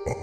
Back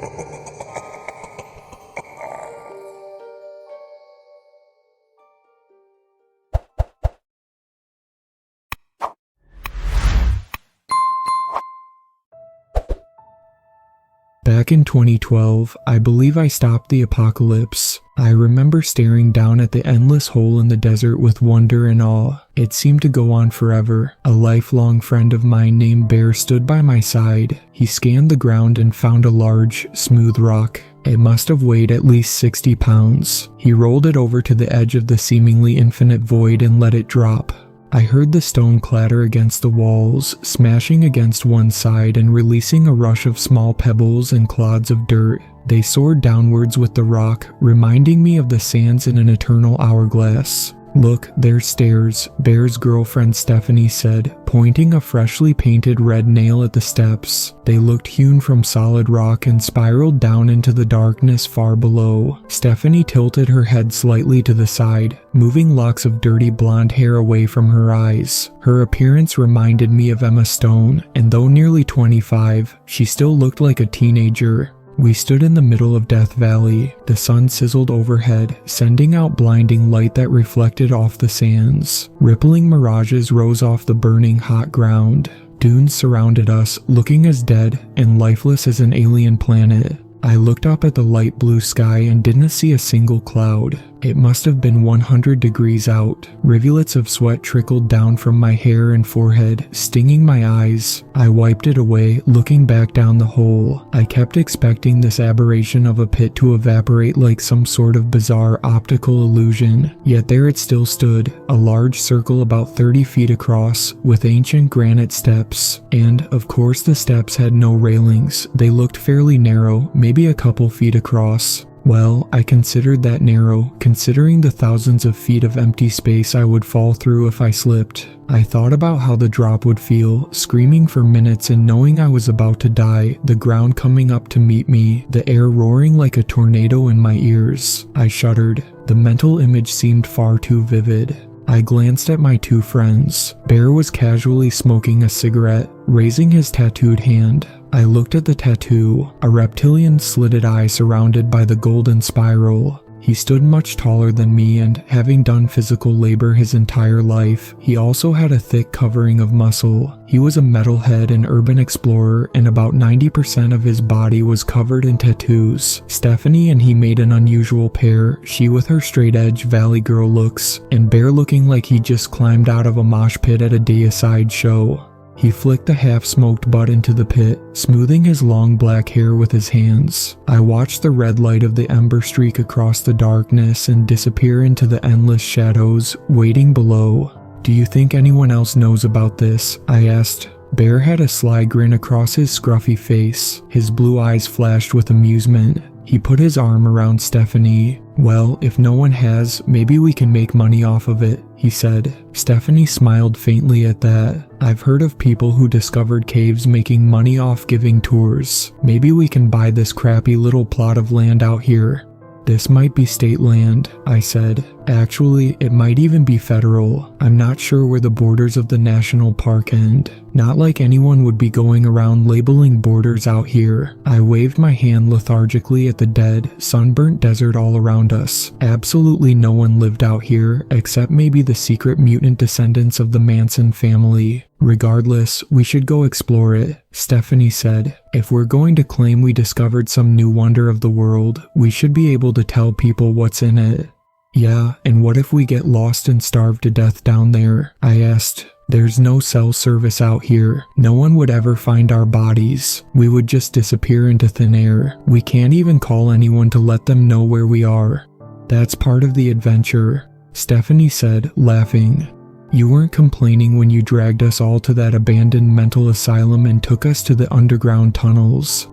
in 2012, I believe I stopped the apocalypse. I remember staring down at the endless hole in the desert with wonder and awe. It seemed to go on forever. A lifelong friend of mine named Bear stood by my side. He scanned the ground and found a large, smooth rock. It must have weighed at least 60 pounds. He rolled it over to the edge of the seemingly infinite void and let it drop. I heard the stone clatter against the walls, smashing against one side and releasing a rush of small pebbles and clods of dirt. They soared downwards with the rock, reminding me of the sands in an eternal hourglass. "Look, there's stairs," Bear's girlfriend Stephanie said, pointing a freshly painted red nail at the steps. They looked hewn from solid rock and spiraled down into the darkness far below. Stephanie tilted her head slightly to the side, moving locks of dirty blonde hair away from her eyes. Her appearance reminded me of Emma Stone, and though nearly 25, she still looked like a teenager. We stood in the middle of Death Valley. The sun sizzled overhead, sending out blinding light that reflected off the sands. Rippling mirages rose off the burning hot ground. Dunes surrounded us, looking as dead and lifeless as an alien planet. I looked up at the light blue sky and didn't see a single cloud. It must have been 100 degrees out. Rivulets of sweat trickled down from my hair and forehead, stinging my eyes. I wiped it away, looking back down the hole. I kept expecting this aberration of a pit to evaporate like some sort of bizarre optical illusion. Yet there it still stood, a large circle about 30 feet across, with ancient granite steps. And, of course, the steps had no railings. They looked fairly narrow, maybe a couple feet across. Well, I considered that narrow, considering the thousands of feet of empty space I would fall through if I slipped. I thought about how the drop would feel, screaming for minutes and knowing I was about to die, the ground coming up to meet me, the air roaring like a tornado in my ears. I shuddered. The mental image seemed far too vivid. I glanced at my two friends. Bear was casually smoking a cigarette, raising his tattooed hand. I looked at the tattoo, a reptilian slitted eye surrounded by the golden spiral. He stood much taller than me, and having done physical labor his entire life, he also had a thick covering of muscle. He was a metalhead and urban explorer, and about 90% of his body was covered in tattoos. Stephanie and he made an unusual pair, she with her straight-edge valley girl looks, and Bear looking like he just climbed out of a mosh pit at a deicide show. He flicked a half-smoked butt into the pit, smoothing his long black hair with his hands. I watched the red light of the ember streak across the darkness and disappear into the endless shadows, waiting below. "Do you think anyone else knows about this?" I asked. Bear had a sly grin across his scruffy face. His blue eyes flashed with amusement. He put his arm around Stephanie. "Well, if no one has, maybe we can make money off of it," he said. Stephanie smiled faintly at that. "I've heard of people who discovered caves making money off giving tours. Maybe we can buy this crappy little plot of land out here." "This might be state land," I said. "Actually, it might even be federal. I'm not sure where the borders of the national park end. Not like anyone would be going around labeling borders out here." I waved my hand lethargically at the dead, sunburnt desert all around us. Absolutely no one lived out here, except maybe the secret mutant descendants of the Manson family. "Regardless, we should go explore it," Stephanie said. "If we're going to claim we discovered some new wonder of the world, we should be able to tell people what's in it." "Yeah, and what if we get lost and starve to death down there?" I asked. "There's no cell service out here. No one would ever find our bodies. We would just disappear into thin air. We can't even call anyone to let them know where we are." "That's part of the adventure," Stephanie said, laughing. "You weren't complaining when you dragged us all to that abandoned mental asylum and took us to the underground tunnels."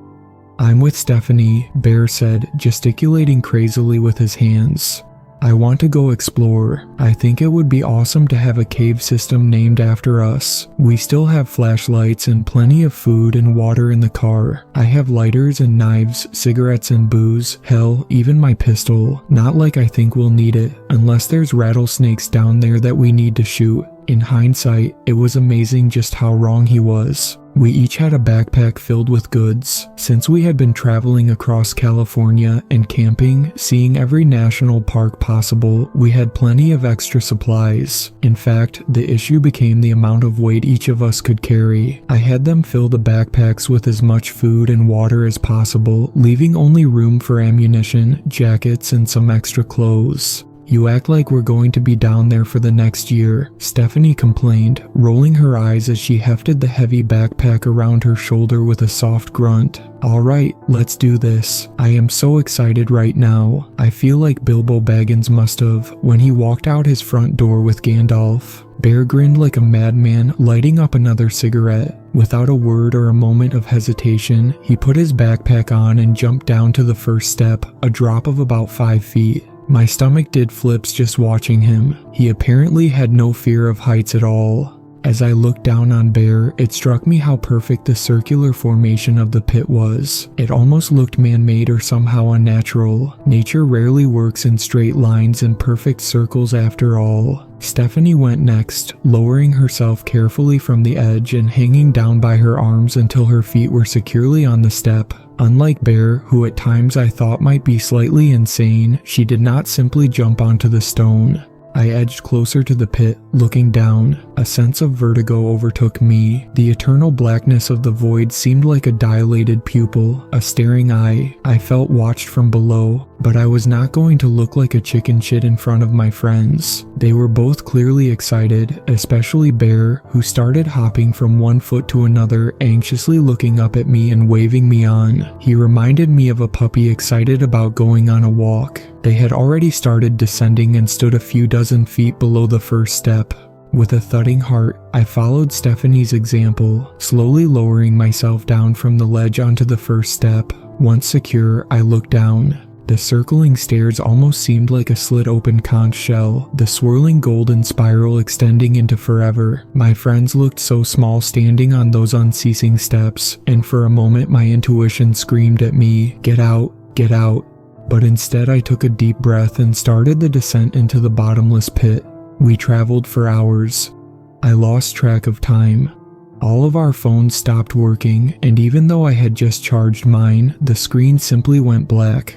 "I'm with Stephanie," Bear said, gesticulating crazily with his hands. "I want to go explore. I think it would be awesome to have a cave system named after us. We still have flashlights and plenty of food and water in the car. I have lighters and knives, cigarettes and booze, hell, even my pistol. Not like I think we'll need it, unless there's rattlesnakes down there that we need to shoot." In hindsight, it was amazing just how wrong he was. We each had a backpack filled with goods. Since we had been traveling across California and camping, seeing every national park possible, we had plenty of extra supplies. In fact, the issue became the amount of weight each of us could carry. I had them fill the backpacks with as much food and water as possible, leaving only room for ammunition, jackets, and some extra clothes. "You act like we're going to be down there for the next year," Stephanie complained, rolling her eyes as she hefted the heavy backpack around her shoulder with a soft grunt. "Alright, let's do this. I am so excited right now. I feel like Bilbo Baggins must have when he walked out his front door with Gandalf." Bear grinned like a madman, lighting up another cigarette. Without a word or a moment of hesitation, he put his backpack on and jumped down to the first step, a drop of about 5 feet. My stomach did flips just watching him. He apparently had no fear of heights at all. As I looked down on Bear, it struck me how perfect the circular formation of the pit was. It almost looked man-made or somehow unnatural. Nature rarely works in straight lines and perfect circles after all. Stephanie went next, lowering herself carefully from the edge and hanging down by her arms until her feet were securely on the step. Unlike Bear, who at times I thought might be slightly insane, she did not simply jump onto the stone. I edged closer to the pit, looking down. A sense of vertigo overtook me. The eternal blackness of the void seemed like a dilated pupil, a staring eye. I felt watched from below, but I was not going to look like a chicken shit in front of my friends. They were both clearly excited, especially Bear, who started hopping from one foot to another, anxiously looking up at me and waving me on. He reminded me of a puppy excited about going on a walk. They had already started descending and stood a few dozen feet below the first step. With a thudding heart, I followed Stephanie's example, slowly lowering myself down from the ledge onto the first step. Once secure, I looked down. The circling stairs almost seemed like a slit-open conch shell, the swirling golden spiral extending into forever. My friends looked so small standing on those unceasing steps, and for a moment my intuition screamed at me, "Get out, get out." But instead I took a deep breath and started the descent into the bottomless pit. We traveled for hours. I lost track of time. All of our phones stopped working, and even though I had just charged mine, the screen simply went black.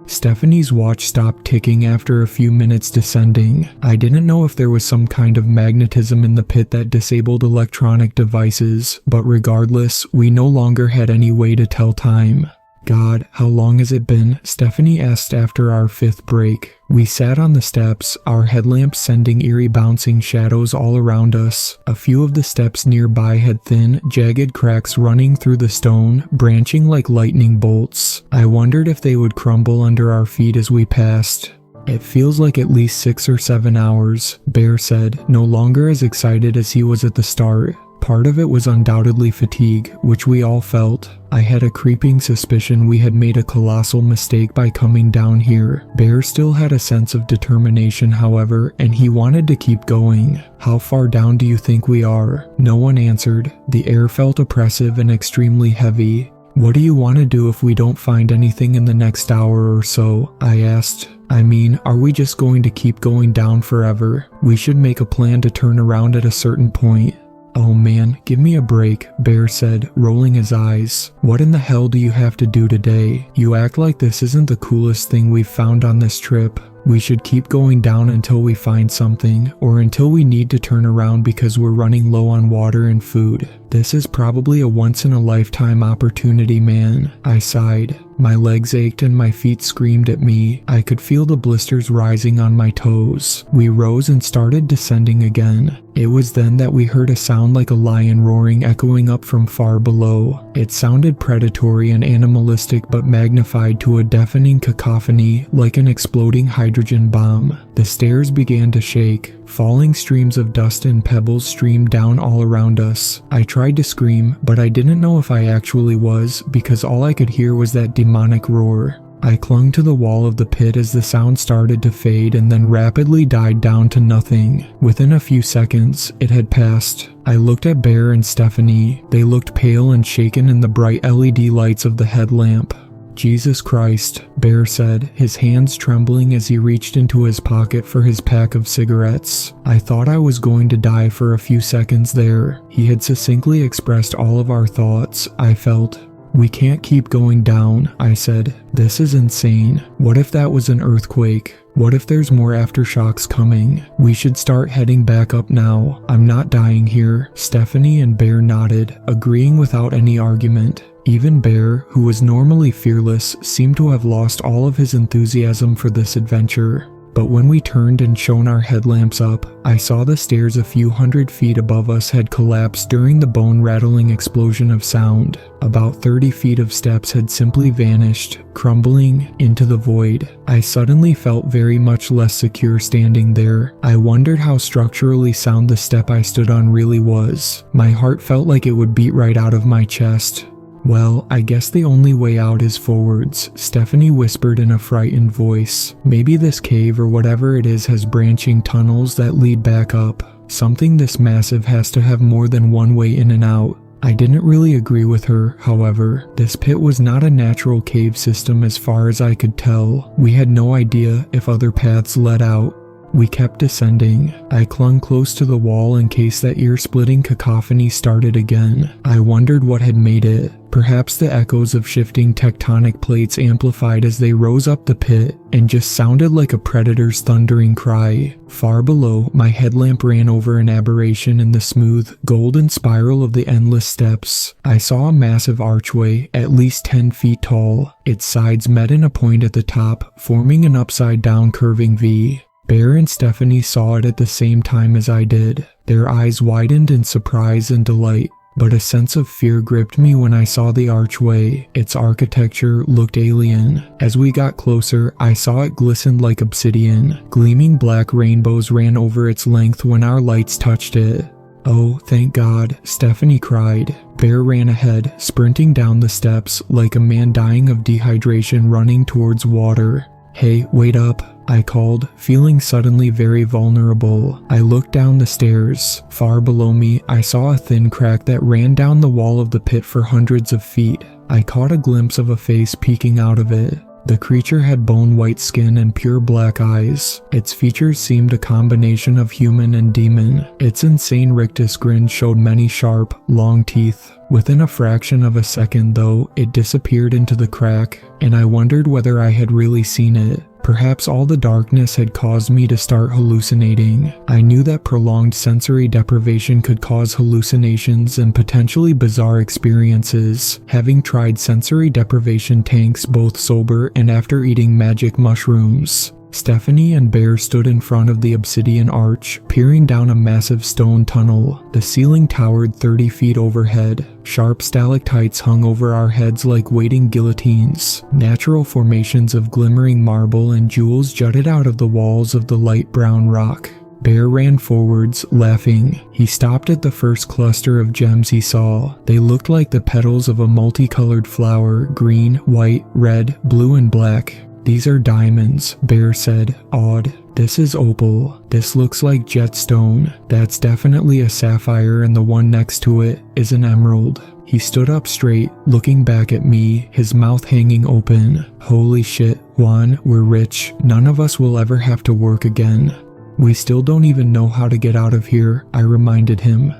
Stephanie's watch stopped ticking after a few minutes descending. I didn't know if there was some kind of magnetism in the pit that disabled electronic devices, but regardless, we no longer had any way to tell time. "God, how long has it been?" Stephanie asked after our 5th break. We sat on the steps, our headlamps sending eerie bouncing shadows all around us. A few of the steps nearby had thin, jagged cracks running through the stone, branching like lightning bolts. I wondered if they would crumble under our feet as we passed. "It feels like at least 6 or 7 hours, Bear said, no longer as excited as he was at the start. Part of it was undoubtedly fatigue, which we all felt. I had a creeping suspicion we had made a colossal mistake by coming down here. Bear still had a sense of determination, however, and he wanted to keep going. "How far down do you think we are?" No one answered. The air felt oppressive and extremely heavy. "What do you want to do if we don't find anything in the next hour or so?" I asked. "I mean, are we just going to keep going down forever? We should make a plan to turn around at a certain point." "Oh man, give me a break," Bear said, rolling his eyes. "What in the hell do you have to do today? You act like this isn't the coolest thing we've found on this trip. We should keep going down until we find something, or until we need to turn around because we're running low on water and food. This is probably a once-in-a-lifetime opportunity, man." I sighed. My legs ached and my feet screamed at me. I could feel the blisters rising on my toes. We rose and started descending again. It was then that we heard a sound like a lion roaring echoing up from far below. It sounded predatory and animalistic but magnified to a deafening cacophony like an exploding hydrogen bomb. The stairs began to shake. Falling streams of dust and pebbles streamed down all around us. I tried to scream, but I didn't know if I actually was, because all I could hear was that demonic roar. I clung to the wall of the pit as the sound started to fade and then rapidly died down to nothing. Within a few seconds, it had passed. I looked at Bear and Stephanie. They looked pale and shaken in the bright LED lights of the headlamp. Jesus Christ, Bear said, his hands trembling as he reached into his pocket for his pack of cigarettes. I thought I was going to die for a few seconds there. He had succinctly expressed all of our thoughts, I felt. We can't keep going down, I said. This is insane. What if that was an earthquake? What if there's more aftershocks coming? We should start heading back up now. I'm not dying here. Stephanie and Bear nodded, agreeing without any argument. Even Bear, who was normally fearless, seemed to have lost all of his enthusiasm for this adventure. But when we turned and shone our headlamps up, I saw the stairs a few hundred feet above us had collapsed during the bone-rattling explosion of sound. About 30 feet of steps had simply vanished, crumbling into the void. I suddenly felt very much less secure standing there. I wondered how structurally sound the step I stood on really was. My heart felt like it would beat right out of my chest. Well, I guess the only way out is forwards, Stephanie whispered in a frightened voice. Maybe this cave or whatever it is has branching tunnels that lead back up. Something this massive has to have more than one way in and out. I didn't really agree with her, however. This pit was not a natural cave system as far as I could tell. We had no idea if other paths led out. We kept descending. I clung close to the wall in case that ear-splitting cacophony started again. I wondered what had made it. Perhaps the echoes of shifting tectonic plates amplified as they rose up the pit and just sounded like a predator's thundering cry. Far below, my headlamp ran over an aberration in the smooth, golden spiral of the endless steps. I saw a massive archway, at least 10 feet tall. Its sides met in a point at the top, forming an upside-down curving V. Bear and Stephanie saw it at the same time as I did. Their eyes widened in surprise and delight, but a sense of fear gripped me when I saw the archway. Its architecture looked alien. As we got closer, I saw it glistened like obsidian. Gleaming black rainbows ran over its length when our lights touched it. Oh, thank God, Stephanie cried. Bear ran ahead, sprinting down the steps like a man dying of dehydration running towards water. Hey, wait up, I called, feeling suddenly very vulnerable. I looked down the stairs. Far below me, I saw a thin crack that ran down the wall of the pit for hundreds of feet. I caught a glimpse of a face peeking out of it. The creature had bone-white skin and pure black eyes. Its features seemed a combination of human and demon. Its insane rictus grin showed many sharp, long teeth. Within a fraction of a second, though, it disappeared into the crack, and I wondered whether I had really seen it. Perhaps all the darkness had caused me to start hallucinating. I knew that prolonged sensory deprivation could cause hallucinations and potentially bizarre experiences, having tried sensory deprivation tanks both sober and after eating magic mushrooms. Stephanie and Bear stood in front of the obsidian arch, peering down a massive stone tunnel. The ceiling towered 30 feet overhead. Sharp stalactites hung over our heads like waiting guillotines. Natural formations of glimmering marble and jewels jutted out of the walls of the light brown rock. Bear ran forwards, laughing. He stopped at the first cluster of gems he saw. They looked like the petals of a multicolored flower, green, white, red, blue, and black. These are diamonds, Bear said, awed. This is opal. This looks like jetstone. That's definitely a sapphire, and the one next to it is an emerald. He stood up straight, looking back at me, his mouth hanging open. Holy shit, Juan, we're rich. None of us will ever have to work again. We still don't even know how to get out of here, I reminded him.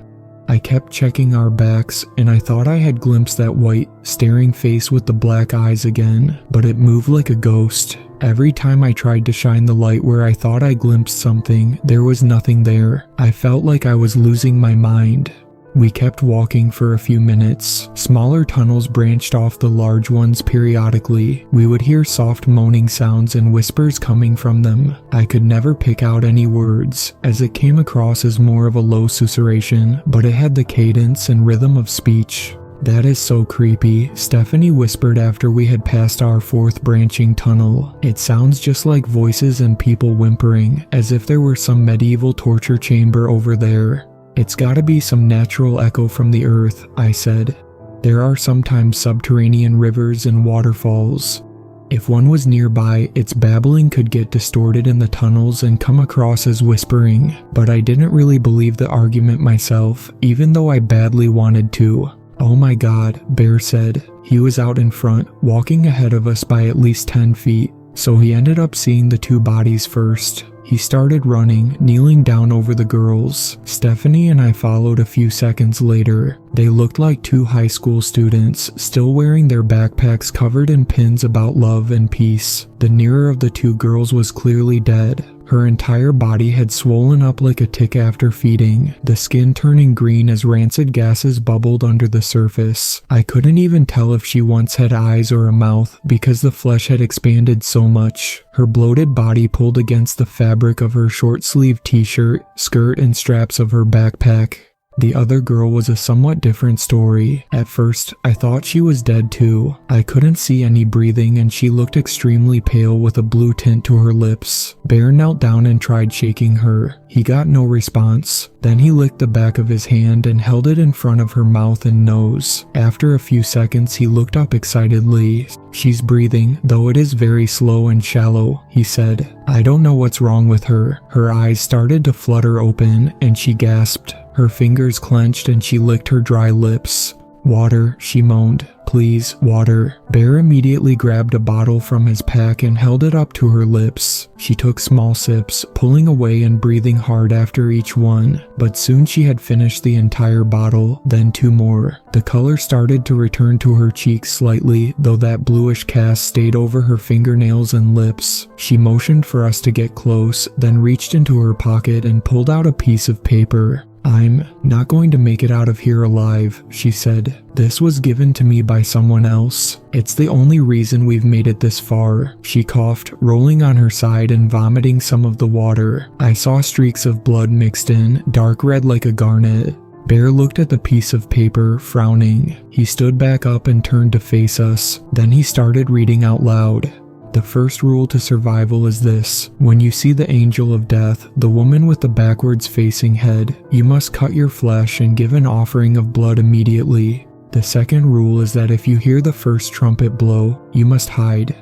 I kept checking our backs, and I thought I had glimpsed that white, staring face with the black eyes again, but it moved like a ghost. Every time I tried to shine the light where I thought I glimpsed something, there was nothing there. I felt like I was losing my mind. We kept walking for a few minutes. Smaller tunnels branched off the large ones periodically. We would hear soft moaning sounds and whispers coming from them. I could never pick out any words, as it came across as more of a low susurration, but it had the cadence and rhythm of speech. That is so creepy, Stephanie whispered after we had passed our fourth branching tunnel. It sounds just like voices and people whimpering, as if there were some medieval torture chamber over there. It's gotta be some natural echo from the earth, I said. There are sometimes subterranean rivers and waterfalls. If one was nearby, its babbling could get distorted in the tunnels and come across as whispering, but I didn't really believe the argument myself, even though I badly wanted to. "Oh my God," Bear said. He was out in front, walking ahead of us by at least 10 feet, so he ended up seeing the two bodies first. He started running, kneeling down over the girls. Stephanie and I followed a few seconds later. They looked like two high school students, still wearing their backpacks covered in pins about love and peace. The nearer of the two girls was clearly dead. Her entire body had swollen up like a tick after feeding, the skin turning green as rancid gases bubbled under the surface. I couldn't even tell if she once had eyes or a mouth because the flesh had expanded so much. Her bloated body pulled against the fabric of her short-sleeved t-shirt, skirt, and straps of her backpack. The other girl was a somewhat different story. At first, I thought she was dead too. I couldn't see any breathing and she looked extremely pale with a blue tint to her lips. Bear knelt down and tried shaking her. He got no response. Then he licked the back of his hand and held it in front of her mouth and nose. After a few seconds, he looked up excitedly. "She's breathing, though it is very slow and shallow," he said. "I don't know what's wrong with her." Her eyes started to flutter open and she gasped. Her fingers clenched and she licked her dry lips. "Water," she moaned. "Please, water." Bear immediately grabbed a bottle from his pack and held it up to her lips. She took small sips, pulling away and breathing hard after each one, but soon she had finished the entire bottle, then 2 more. The color started to return to her cheeks slightly, though that bluish cast stayed over her fingernails and lips. She motioned for us to get close, then reached into her pocket and pulled out a piece of paper. "I'm not going to make it out of here alive," she said. "This was given to me by someone else. It's the only reason we've made it this far." She coughed, rolling on her side and vomiting some of the water. I saw streaks of blood mixed in, dark red like a garnet. Bear looked at the piece of paper, frowning. He stood back up and turned to face us. Then he started reading out loud. "The first rule to survival is this. When you see the angel of death, the woman with the backwards facing head, you must cut your flesh and give an offering of blood immediately. The second rule is that if you hear the first trumpet blow, you must hide.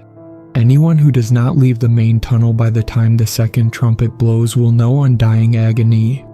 Anyone who does not leave the main tunnel by the time the second trumpet blows will know undying agony.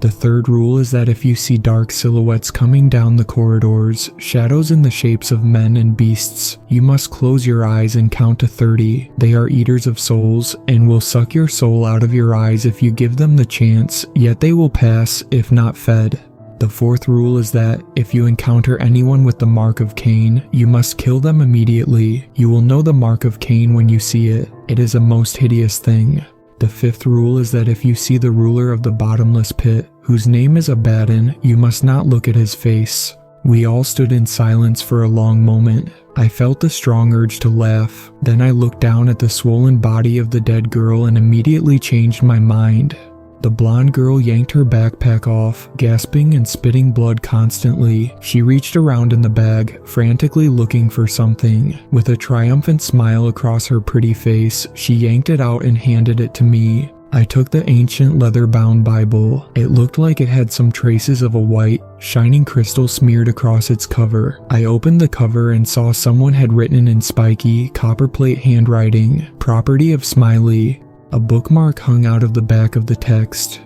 The third rule is that if you see dark silhouettes coming down the corridors, shadows in the shapes of men and beasts, you must close your eyes and count to 30. They are eaters of souls and will suck your soul out of your eyes if you give them the chance, yet they will pass if not fed. The fourth rule is that if you encounter anyone with the Mark of Cain, you must kill them immediately. You will know the Mark of Cain when you see it. It is a most hideous thing. The fifth rule is that if you see the ruler of the bottomless pit, whose name is Abaddon, you must not look at his face." We all stood in silence for a long moment. I felt a strong urge to laugh. Then I looked down at the swollen body of the dead girl and immediately changed my mind. The blonde girl yanked her backpack off, gasping and spitting blood constantly. She reached around in the bag, frantically looking for something. With a triumphant smile across her pretty face, she yanked it out and handed it to me. I took the ancient leather-bound Bible. It looked like it had some traces of a white, shining crystal smeared across its cover. I opened the cover and saw someone had written in spiky, copperplate handwriting, "Property of Smiley." A bookmark hung out of the back of the text.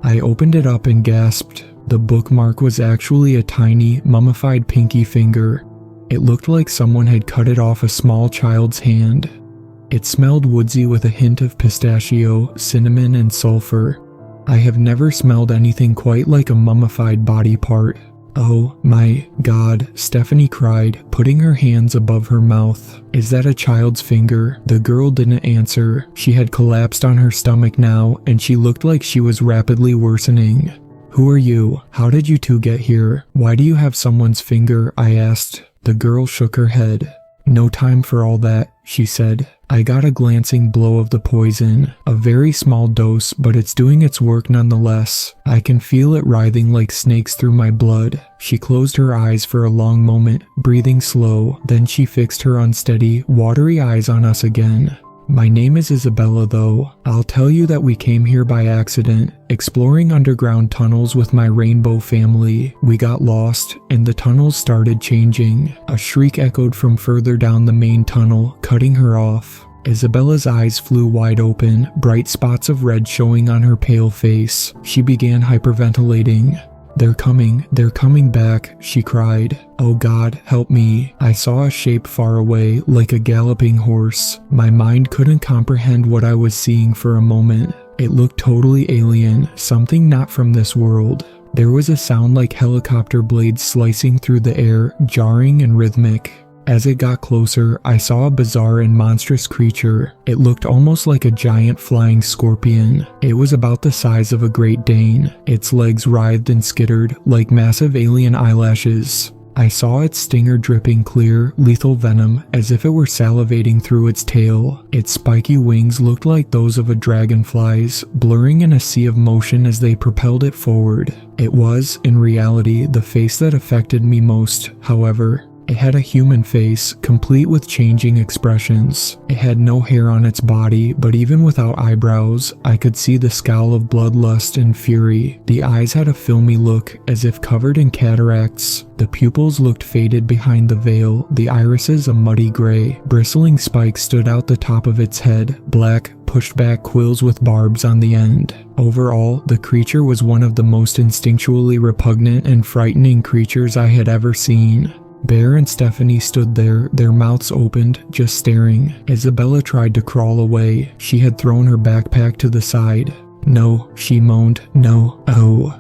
I opened it up and gasped. The bookmark was actually a tiny, mummified pinky finger. It looked like someone had cut it off a small child's hand. It smelled woodsy with a hint of pistachio, cinnamon, and sulfur. I have never smelled anything quite like a mummified body part. "Oh my God," Stephanie cried, putting her hands above her mouth. "Is that a child's finger?" The girl didn't answer. She had collapsed on her stomach now, and she looked like she was rapidly worsening. "Who are you? How did you two get here? Why do you have someone's finger?" I asked. The girl shook her head. "No time for all that," she said. I got a glancing blow of the poison, a very small dose, but it's doing its work nonetheless. I can feel it writhing like snakes through my blood. She closed her eyes for a long moment, breathing slow, then she fixed her unsteady, watery eyes on us again. "My name is Isabella though. I'll tell you that we came here by accident, exploring underground tunnels with my rainbow family. We got lost, and the tunnels started changing." A shriek echoed from further down the main tunnel, cutting her off. Isabella's eyes flew wide open, bright spots of red showing on her pale face. She began hyperventilating. They're coming back," she cried. "Oh God, help me." I saw a shape far away, like a galloping horse. My mind couldn't comprehend what I was seeing for a moment. It looked totally alien, something not from this world. There was a sound like helicopter blades slicing through the air, jarring and rhythmic. As it got closer, I saw a bizarre and monstrous creature. It looked almost like a giant flying scorpion. It was about the size of a Great Dane. Its legs writhed and skittered like massive alien eyelashes. I saw its stinger dripping clear, lethal venom as if it were salivating through its tail. Its spiky wings looked like those of a dragonfly's, blurring in a sea of motion as they propelled it forward. It was, in reality, the face that affected me most, however. It had a human face, complete with changing expressions. It had no hair on its body, but even without eyebrows, I could see the scowl of bloodlust and fury. The eyes had a filmy look, as if covered in cataracts. The pupils looked faded behind the veil, the irises a muddy gray. Bristling spikes stood out the top of its head, black, pushed-back quills with barbs on the end. Overall, the creature was one of the most instinctually repugnant and frightening creatures I had ever seen. Bear and Stephanie stood there, their mouths opened, just staring. Isabella tried to crawl away. She had thrown her backpack to the side. "No," she moaned. "No. Oh."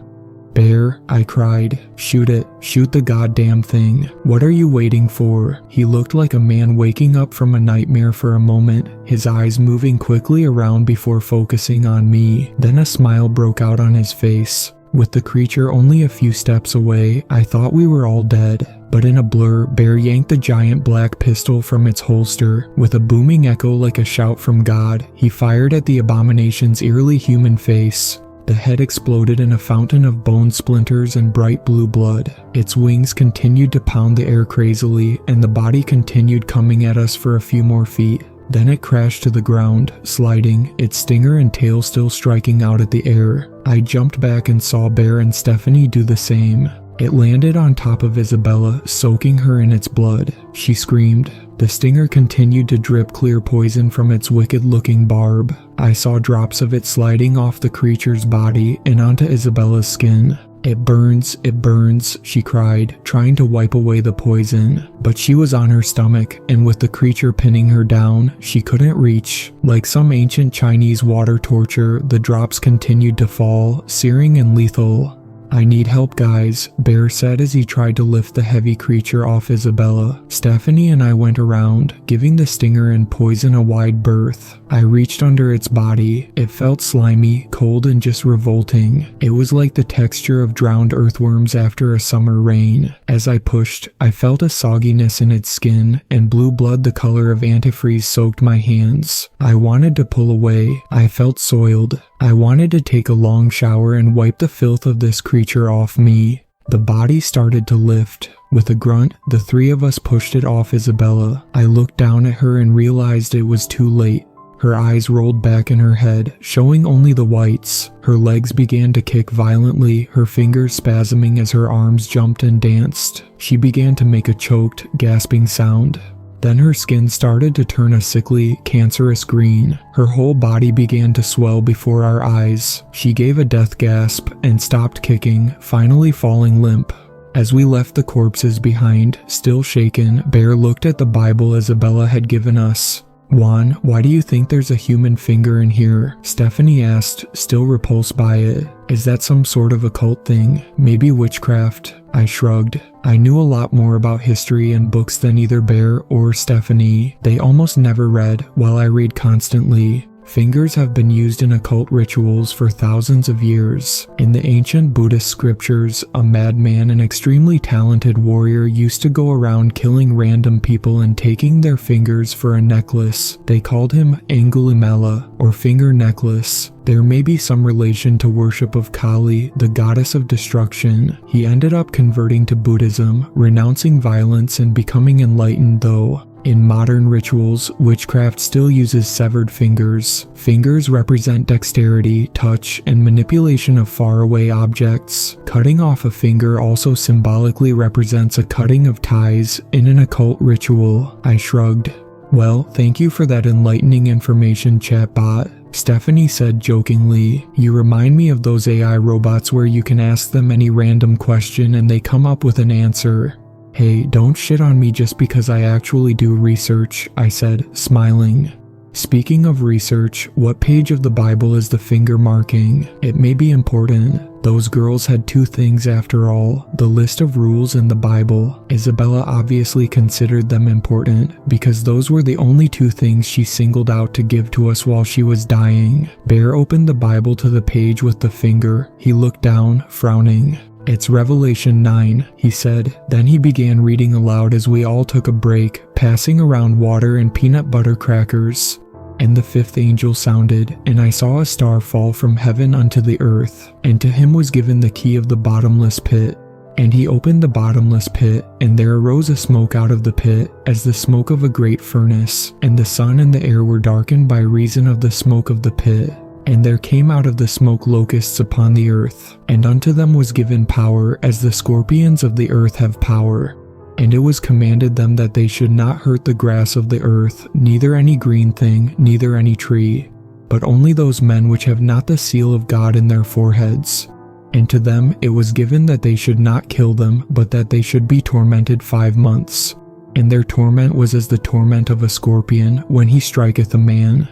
"Bear," I cried. "Shoot it. Shoot the goddamn thing. What are you waiting for?" He looked like a man waking up from a nightmare for a moment, his eyes moving quickly around before focusing on me. Then a smile broke out on his face. With the creature only a few steps away, I thought we were all dead. But in a blur, Bear yanked the giant black pistol from its holster. With a booming echo like a shout from God, he fired at the abomination's eerily human face. The head exploded in a fountain of bone splinters and bright blue blood. Its wings continued to pound the air crazily, and the body continued coming at us for a few more feet. Then it crashed to the ground, sliding, its stinger and tail still striking out at the air. I jumped back and saw Bear and Stephanie do the same. It landed on top of Isabella, soaking her in its blood. She screamed. The stinger continued to drip clear poison from its wicked-looking barb. I saw drops of it sliding off the creature's body and onto Isabella's skin. It burns, she cried, trying to wipe away the poison. But she was on her stomach, and with the creature pinning her down, she couldn't reach. Like some ancient Chinese water torture, the drops continued to fall, searing and lethal. "I need help, guys," Bear said as he tried to lift the heavy creature off Isabella. Stephanie and I went around, giving the stinger and poison a wide berth. I reached under its body. It felt slimy, cold, and just revolting. It was like the texture of drowned earthworms after a summer rain. As I pushed, I felt a sogginess in its skin, and blue blood the color of antifreeze soaked my hands. I wanted to pull away. I felt soiled. I wanted to take a long shower and wipe the filth of this creature off me. The body started to lift. With a grunt, the three of us pushed it off Isabella. I looked down at her and realized it was too late. Her eyes rolled back in her head, showing only the whites. Her legs began to kick violently, her fingers spasming as her arms jumped and danced. She began to make a choked, gasping sound. Then her skin started to turn a sickly, cancerous green. Her whole body began to swell before our eyes. She gave a death gasp and stopped kicking, finally falling limp. As we left the corpses behind, still shaken, Bear looked at the Bible Isabella had given us. "Juan, why do you think there's a human finger in here?" Stephanie asked, still repulsed by it. "Is that some sort of occult thing? Maybe witchcraft?" I shrugged. I knew a lot more about history and books than either Bear or Stephanie. They almost never read, while I read constantly. Fingers have been used in occult rituals for thousands of years. In the ancient Buddhist scriptures, a madman and extremely talented warrior used to go around killing random people and taking their fingers for a necklace. They called him Angulimala, or finger necklace. There may be some relation to worship of Kali, the goddess of destruction. He ended up converting to Buddhism, renouncing violence and becoming enlightened though. In modern rituals, witchcraft still uses severed fingers. Fingers represent dexterity, touch, and manipulation of faraway objects. Cutting off a finger also symbolically represents a cutting of ties in an occult ritual. I shrugged. "Well, thank you for that enlightening information, chatbot." Stephanie said jokingly. You remind me of those AI robots where you can ask them any random question and they come up with an answer. Hey, don't shit on me just because I actually do research, I said, smiling. Speaking of research, what page of the Bible is the finger marking? It may be important. Those girls had two things after all, the list of rules and the Bible. Isabella obviously considered them important because those were the only two things she singled out to give to us while she was dying. Bear opened the Bible to the page with the finger. He looked down, frowning. It's Revelation 9, he said. Then he began reading aloud as we all took a break, passing around water and peanut butter crackers. And the fifth angel sounded, and I saw a star fall from heaven unto the earth, and to him was given the key of the bottomless pit. And he opened the bottomless pit, and there arose a smoke out of the pit, as the smoke of a great furnace, and the sun and the air were darkened by reason of the smoke of the pit. And there came out of the smoke locusts upon the earth, and unto them was given power, as the scorpions of the earth have power. And it was commanded them that they should not hurt the grass of the earth, neither any green thing, neither any tree, but only those men which have not the seal of God in their foreheads. And to them it was given that they should not kill them, but that they should be tormented 5 months. And their torment was as the torment of a scorpion, when he striketh a man.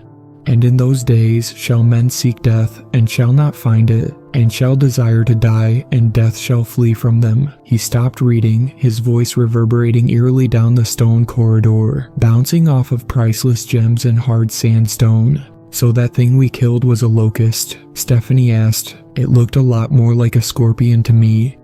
And in those days shall men seek death, and shall not find it, and shall desire to die, and death shall flee from them. He stopped reading, his voice reverberating eerily down the stone corridor, bouncing off of priceless gems and hard sandstone. So that thing we killed was a locust? Stephanie asked. It looked a lot more like a scorpion to me.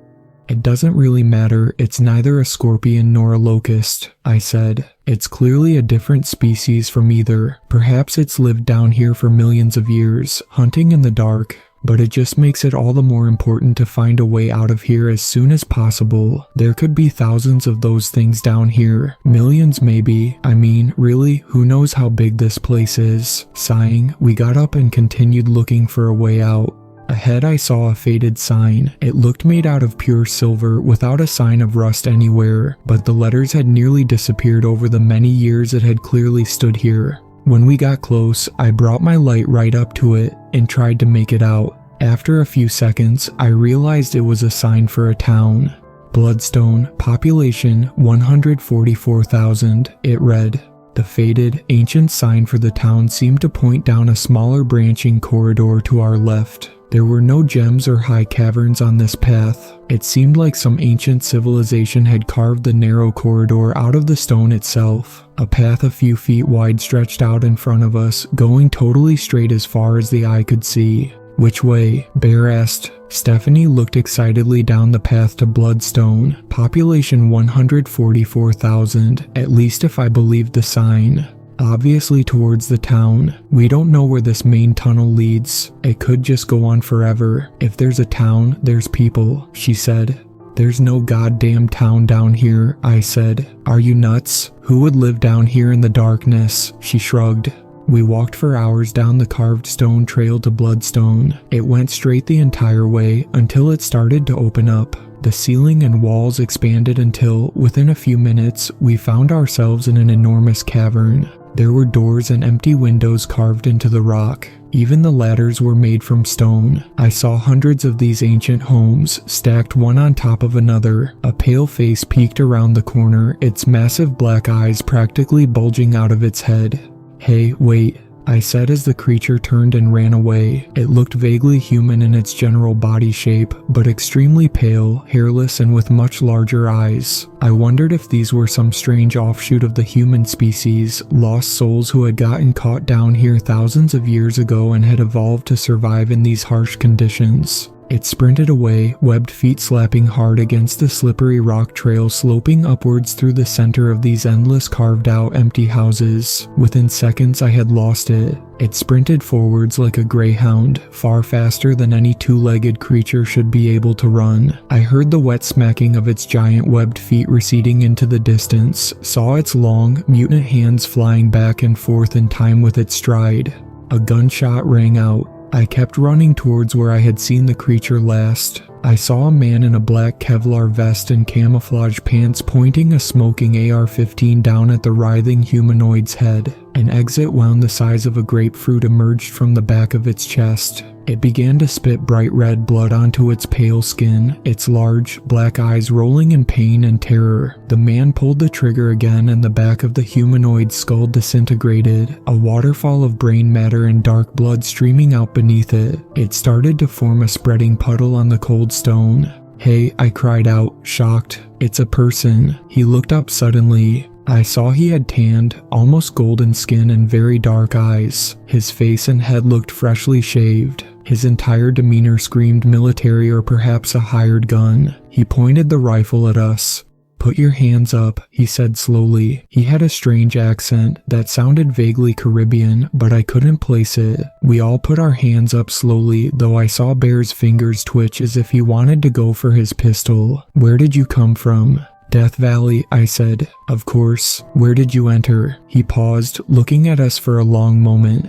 It doesn't really matter, it's neither a scorpion nor a locust, I said. It's clearly a different species from either. Perhaps it's lived down here for millions of years, hunting in the dark. But it just makes it all the more important to find a way out of here as soon as possible. There could be thousands of those things down here. Millions maybe. I mean, really, who knows how big this place is? Sighing, we got up and continued looking for a way out. Ahead I saw a faded sign. It looked made out of pure silver without a sign of rust anywhere, but the letters had nearly disappeared over the many years it had clearly stood here. When we got close, I brought my light right up to it and tried to make it out. After a few seconds, I realized it was a sign for a town. Bloodstone, population 144,000, it read. The faded, ancient sign for the town seemed to point down a smaller branching corridor to our left. There were no gems or high caverns on this path. It seemed like some ancient civilization had carved the narrow corridor out of the stone itself. A path a few feet wide stretched out in front of us, going totally straight as far as the eye could see. Which way? Bear asked. Stephanie looked excitedly down the path to Bloodstone. Population 144,000, at least if I believed the sign. Obviously towards the town. We don't know where this main tunnel leads. It could just go on forever. If there's a town, there's people, she said. There's no goddamn town down here, I said. Are you nuts? Who would live down here in the darkness? She shrugged. We walked for hours down the carved stone trail to Bloodstone. It went straight the entire way until it started to open up. The ceiling and walls expanded until, within a few minutes, we found ourselves in an enormous cavern. There were doors and empty windows carved into the rock. Even the ladders were made from stone. I saw hundreds of these ancient homes, stacked one on top of another. A pale face peeked around the corner, its massive black eyes practically bulging out of its head. Hey, wait, I said as the creature turned and ran away. It looked vaguely human in its general body shape, but extremely pale, hairless, and with much larger eyes. I wondered if these were some strange offshoot of the human species, lost souls who had gotten caught down here thousands of years ago and had evolved to survive in these harsh conditions. It sprinted away, webbed feet slapping hard against the slippery rock trail sloping upwards through the center of these endless carved-out empty houses. Within seconds I had lost it. It sprinted forwards like a greyhound, far faster than any two-legged creature should be able to run. I heard the wet smacking of its giant webbed feet receding into the distance, saw its long, mutant hands flying back and forth in time with its stride. A gunshot rang out. I kept running towards where I had seen the creature last. I saw a man in a black Kevlar vest and camouflage pants pointing a smoking AR-15 down at the writhing humanoid's head. An exit wound the size of a grapefruit emerged from the back of its chest. It began to spit bright red blood onto its pale skin, its large, black eyes rolling in pain and terror. The man pulled the trigger again and the back of the humanoid skull disintegrated, a waterfall of brain matter and dark blood streaming out beneath it. It started to form a spreading puddle on the cold stone. "Hey," I cried out, shocked. "It's a person." He looked up suddenly. I saw he had tanned, almost golden skin and very dark eyes. His face and head looked freshly shaved. His entire demeanor screamed military or perhaps a hired gun. He pointed the rifle at us. "Put your hands up," he said slowly. He had a strange accent that sounded vaguely Caribbean, but I couldn't place it. We all put our hands up slowly, though I saw Bear's fingers twitch as if he wanted to go for his pistol. "Where did you come from?" "Death Valley," I said. "Of course. Where did you enter?" He paused, looking at us for a long moment.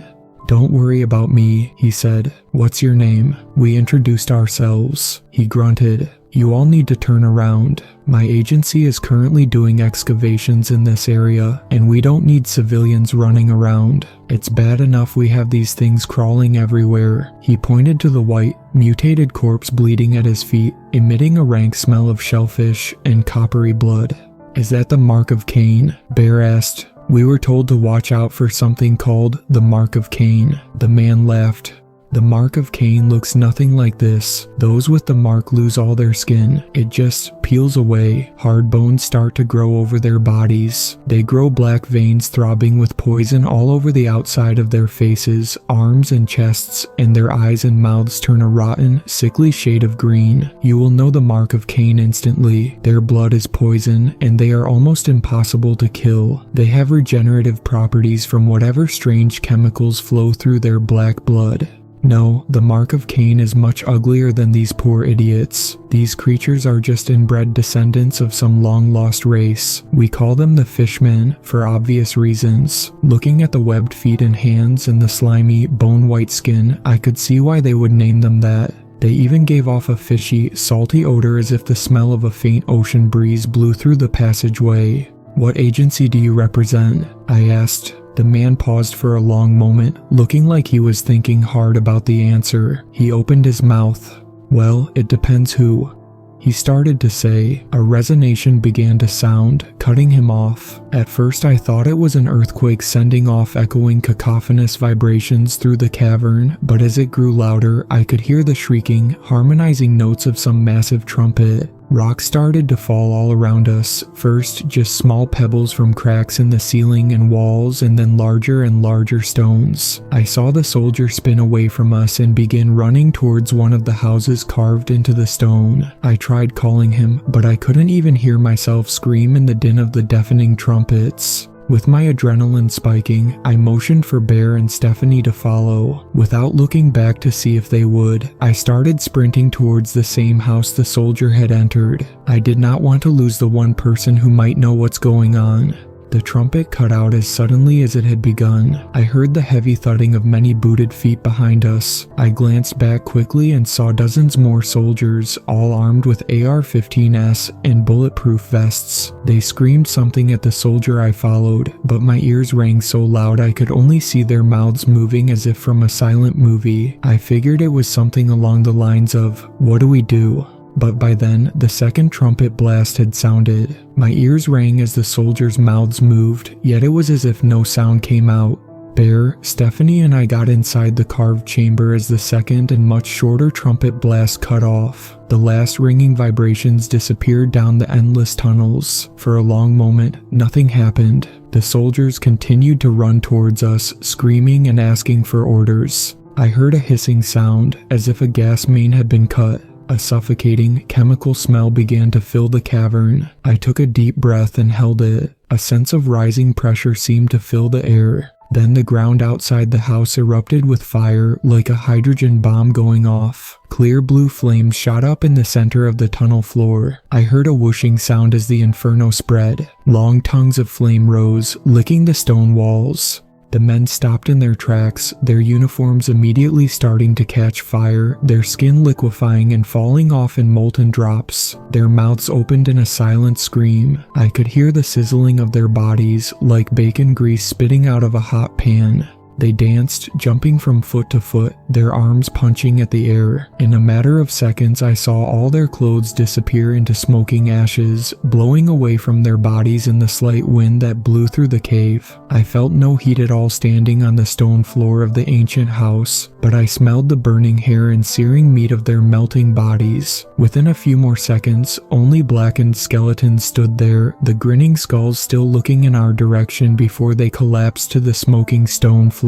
"Don't worry about me," he said. "What's your name?" We introduced ourselves. He grunted. "You all need to turn around. My agency is currently doing excavations in this area, and we don't need civilians running around. It's bad enough we have these things crawling everywhere." He pointed to the white, mutated corpse bleeding at his feet, emitting a rank smell of shellfish and coppery blood. "Is that the Mark of Cain?" Bear asked. "We were told to watch out for something called the Mark of Cain." The man laughed. "The Mark of Cain looks nothing like this. Those with the mark lose all their skin. It just peels away. Hard bones start to grow over their bodies. They grow black veins throbbing with poison all over the outside of their faces, arms and chests, and their eyes and mouths turn a rotten, sickly shade of green. You will know the Mark of Cain instantly. Their blood is poison, and they are almost impossible to kill. They have regenerative properties from whatever strange chemicals flow through their black blood. No, the Mark of Cain is much uglier than these poor idiots. These creatures are just inbred descendants of some long-lost race. We call them the Fishmen, for obvious reasons. Looking at the webbed feet and hands and the slimy, bone-white skin, I could see why they would name them that. They even gave off a fishy, salty odor as if the smell of a faint ocean breeze blew through the passageway. "What agency do you represent?" I asked. The man paused for a long moment, looking like he was thinking hard about the answer. He opened his mouth. "Well, it depends who." He started to say. A resonation began to sound, cutting him off. At first I thought it was an earthquake sending off echoing cacophonous vibrations through the cavern, but as it grew louder, I could hear the shrieking, harmonizing notes of some massive trumpet. Rocks started to fall all around us, first just small pebbles from cracks in the ceiling and walls, and then larger and larger stones. I saw the soldier spin away from us and begin running towards one of the houses carved into the stone. I tried calling him, but I couldn't even hear myself scream in the din of the deafening trumpets. With my adrenaline spiking, I motioned for Bear and Stephanie to follow. Without looking back to see if they would, I started sprinting towards the same house the soldier had entered. I did not want to lose the one person who might know what's going on. The trumpet cut out as suddenly as it had begun. I heard the heavy thudding of many booted feet behind us. I glanced back quickly and saw dozens more soldiers, all armed with AR-15s and bulletproof vests. They screamed something at the soldier I followed, but my ears rang so loud I could only see their mouths moving as if from a silent movie. I figured it was something along the lines of, "What do we do?" But by then, the second trumpet blast had sounded. My ears rang as the soldiers' mouths moved, yet it was as if no sound came out. Bear, Stephanie, and I got inside the carved chamber as the second and much shorter trumpet blast cut off. The last ringing vibrations disappeared down the endless tunnels. For a long moment, nothing happened. The soldiers continued to run towards us, screaming and asking for orders. I heard a hissing sound, as if a gas main had been cut. A suffocating, chemical smell began to fill the cavern. I took a deep breath and held it. A sense of rising pressure seemed to fill the air. Then the ground outside the house erupted with fire, like a hydrogen bomb going off. Clear blue flames shot up in the center of the tunnel floor. I heard a whooshing sound as the inferno spread. Long tongues of flame rose, licking the stone walls. The men stopped in their tracks, their uniforms immediately starting to catch fire, their skin liquefying and falling off in molten drops. Their mouths opened in a silent scream. I could hear the sizzling of their bodies, like bacon grease spitting out of a hot pan. They danced, jumping from foot to foot, their arms punching at the air. In a matter of seconds, I saw all their clothes disappear into smoking ashes, blowing away from their bodies in the slight wind that blew through the cave. I felt no heat at all standing on the stone floor of the ancient house, but I smelled the burning hair and searing meat of their melting bodies. Within a few more seconds, only blackened skeletons stood there, the grinning skulls still looking in our direction before they collapsed to the smoking stone floor.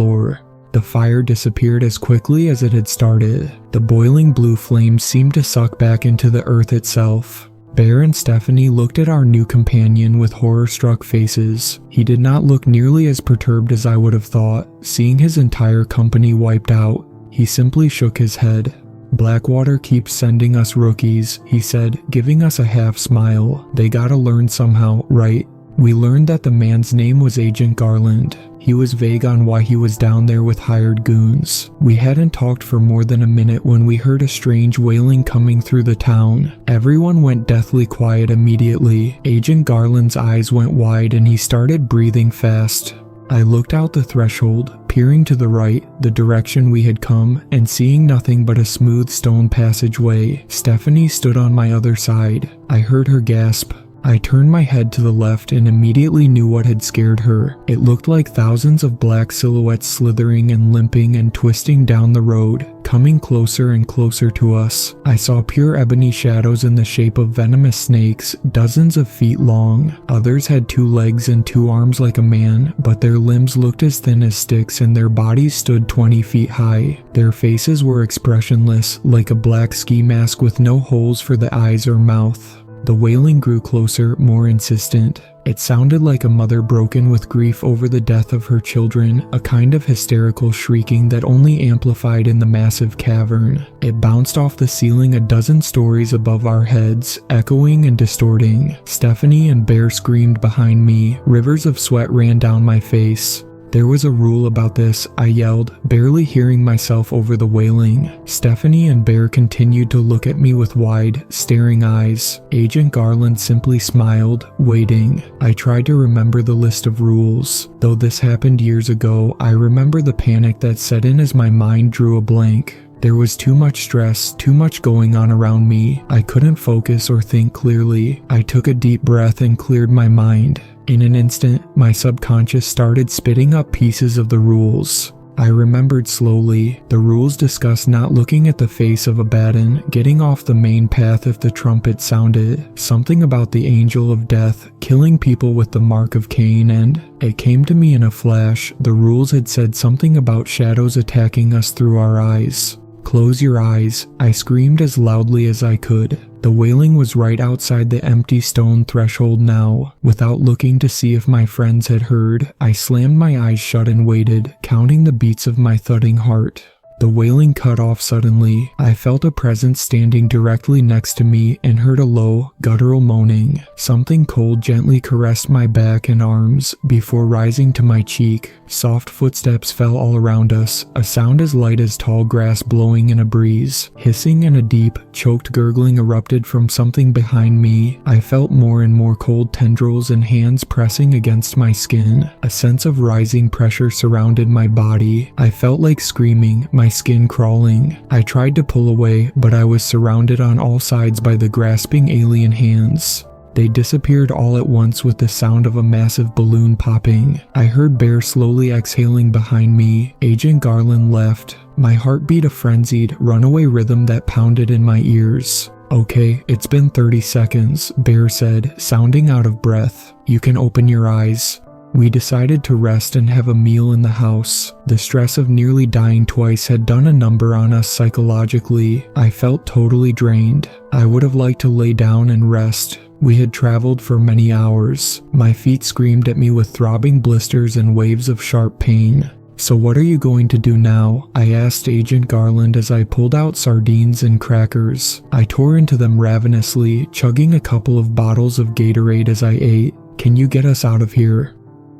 The fire disappeared as quickly as it had started. The boiling blue flames seemed to suck back into the earth itself. Bear and Stephanie looked at our new companion with horror-struck faces. He did not look nearly as perturbed as I would have thought, seeing his entire company wiped out. He simply shook his head. "Blackwater keeps sending us rookies," he said, giving us a half smile. "They gotta learn somehow, right?" We learned that the man's name was Agent Garland. He was vague on why he was down there with hired goons. We hadn't talked for more than a minute when we heard a strange wailing coming through the town. Everyone went deathly quiet immediately. Agent Garland's eyes went wide and he started breathing fast. I looked out the threshold, peering to the right, the direction we had come, and seeing nothing but a smooth stone passageway. Stephanie stood on my other side. I heard her gasp. I turned my head to the left and immediately knew what had scared her. It looked like thousands of black silhouettes slithering and limping and twisting down the road, coming closer and closer to us. I saw pure ebony shadows in the shape of venomous snakes, dozens of feet long. Others had 2 legs and 2 arms like a man, but their limbs looked as thin as sticks and their bodies stood 20 feet high. Their faces were expressionless, like a black ski mask with no holes for the eyes or mouth. The wailing grew closer, more insistent. It sounded like a mother broken with grief over the death of her children, a kind of hysterical shrieking that only amplified in the massive cavern. It bounced off the ceiling a dozen stories above our heads, echoing and distorting. Stephanie and Bear screamed behind me. Rivers of sweat ran down my face. "There was a rule about this," I yelled, barely hearing myself over the wailing. Stephanie and Bear continued to look at me with wide, staring eyes. Agent Garland simply smiled, waiting. I tried to remember the list of rules. Though this happened years ago, I remember the panic that set in as my mind drew a blank. There was too much stress, too much going on around me. I couldn't focus or think clearly. I took a deep breath and cleared my mind. In an instant, my subconscious started spitting up pieces of the rules. I remembered slowly. The rules discussed not looking at the face of Abaddon, getting off the main path if the trumpet sounded, something about the angel of death, killing people with the Mark of Cain, and it came to me in a flash. The rules had said something about shadows attacking us through our eyes. "Close your eyes," I screamed as loudly as I could. The wailing was right outside the empty stone threshold now. Without looking to see if my friends had heard, I slammed my eyes shut and waited, counting the beats of my thudding heart. The wailing cut off suddenly. I felt a presence standing directly next to me and heard a low, guttural moaning. Something cold gently caressed my back and arms before rising to my cheek. Soft footsteps fell all around us, a sound as light as tall grass blowing in a breeze. Hissing and a deep, choked gurgling erupted from something behind me. I felt more and more cold tendrils and hands pressing against my skin. A sense of rising pressure surrounded my body. I felt like screaming, my skin crawling. I tried to pull away, but I was surrounded on all sides by the grasping alien hands. They disappeared all at once with the sound of a massive balloon popping. I heard Bear slowly exhaling behind me. Agent Garland left. My heart beat a frenzied, runaway rhythm that pounded in my ears. "Okay, it's been 30 seconds, Bear said, sounding out of breath. "You can open your eyes." We decided to rest and have a meal in the house. The stress of nearly dying twice had done a number on us psychologically. I felt totally drained. I would have liked to lay down and rest. We had traveled for many hours. My feet screamed at me with throbbing blisters and waves of sharp pain. "So what are you going to do now?" I asked Agent Garland as I pulled out sardines and crackers. I tore into them ravenously, chugging a couple of bottles of Gatorade as I ate. "Can you get us out of here?"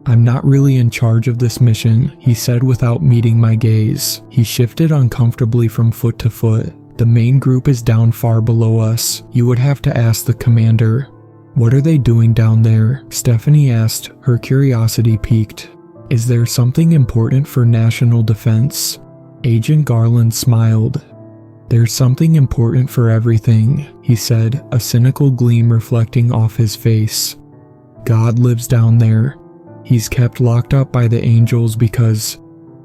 "I'm not really in charge of this mission," he said without meeting my gaze. He shifted uncomfortably from foot to foot. "The main group is down far below us. You would have to ask the commander." "What are they doing down there?" Stephanie asked, her curiosity piqued. "Is there something important for national defense?" Agent Garland smiled. "There's something important for everything," he said, a cynical gleam reflecting off his face. "God lives down there. He's kept locked up by the angels because,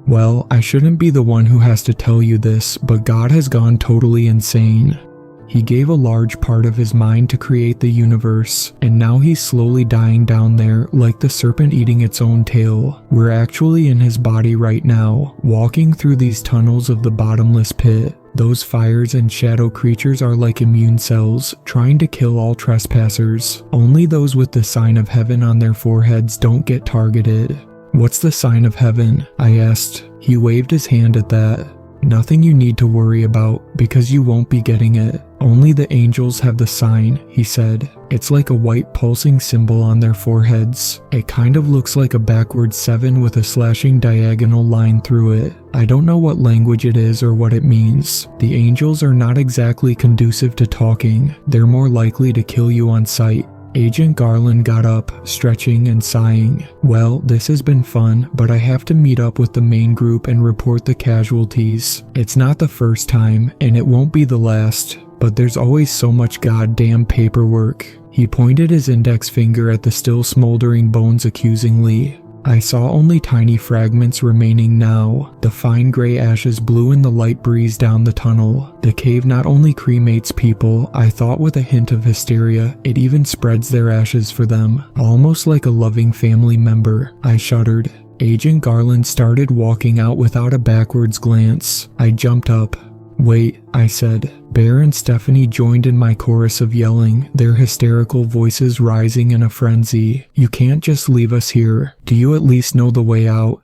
well, I shouldn't be the one who has to tell you this, but God has gone totally insane. He gave a large part of his mind to create the universe, and now he's slowly dying down there like the serpent eating its own tail. We're actually in his body right now, walking through these tunnels of the bottomless pit. Those fires and shadow creatures are like immune cells, trying to kill all trespassers. Only those with the sign of heaven on their foreheads don't get targeted." "What's the sign of heaven?" I asked. He waved his hand at that. "Nothing you need to worry about, because you won't be getting it. Only the angels have the sign," he said. "It's like a white pulsing symbol on their foreheads. It kind of looks like a backward 7 with a slashing diagonal line through it. I don't know what language it is or what it means. The angels are not exactly conducive to talking. They're more likely to kill you on sight." Agent Garland got up, stretching and sighing. "Well, this has been fun, but I have to meet up with the main group and report the casualties. It's not the first time, and it won't be the last, but there's always so much goddamn paperwork." He pointed his index finger at the still smoldering bones accusingly. I saw only tiny fragments remaining now. The fine gray ashes blew in the light breeze down the tunnel. The cave not only cremates people, I thought with a hint of hysteria, it even spreads their ashes for them, almost like a loving family member. I shuddered. Agent Garland started walking out without a backwards glance. I jumped up. "Wait," I said. Bear and Stephanie joined in my chorus of yelling, their hysterical voices rising in a frenzy. "You can't just leave us here. Do you at least know the way out?"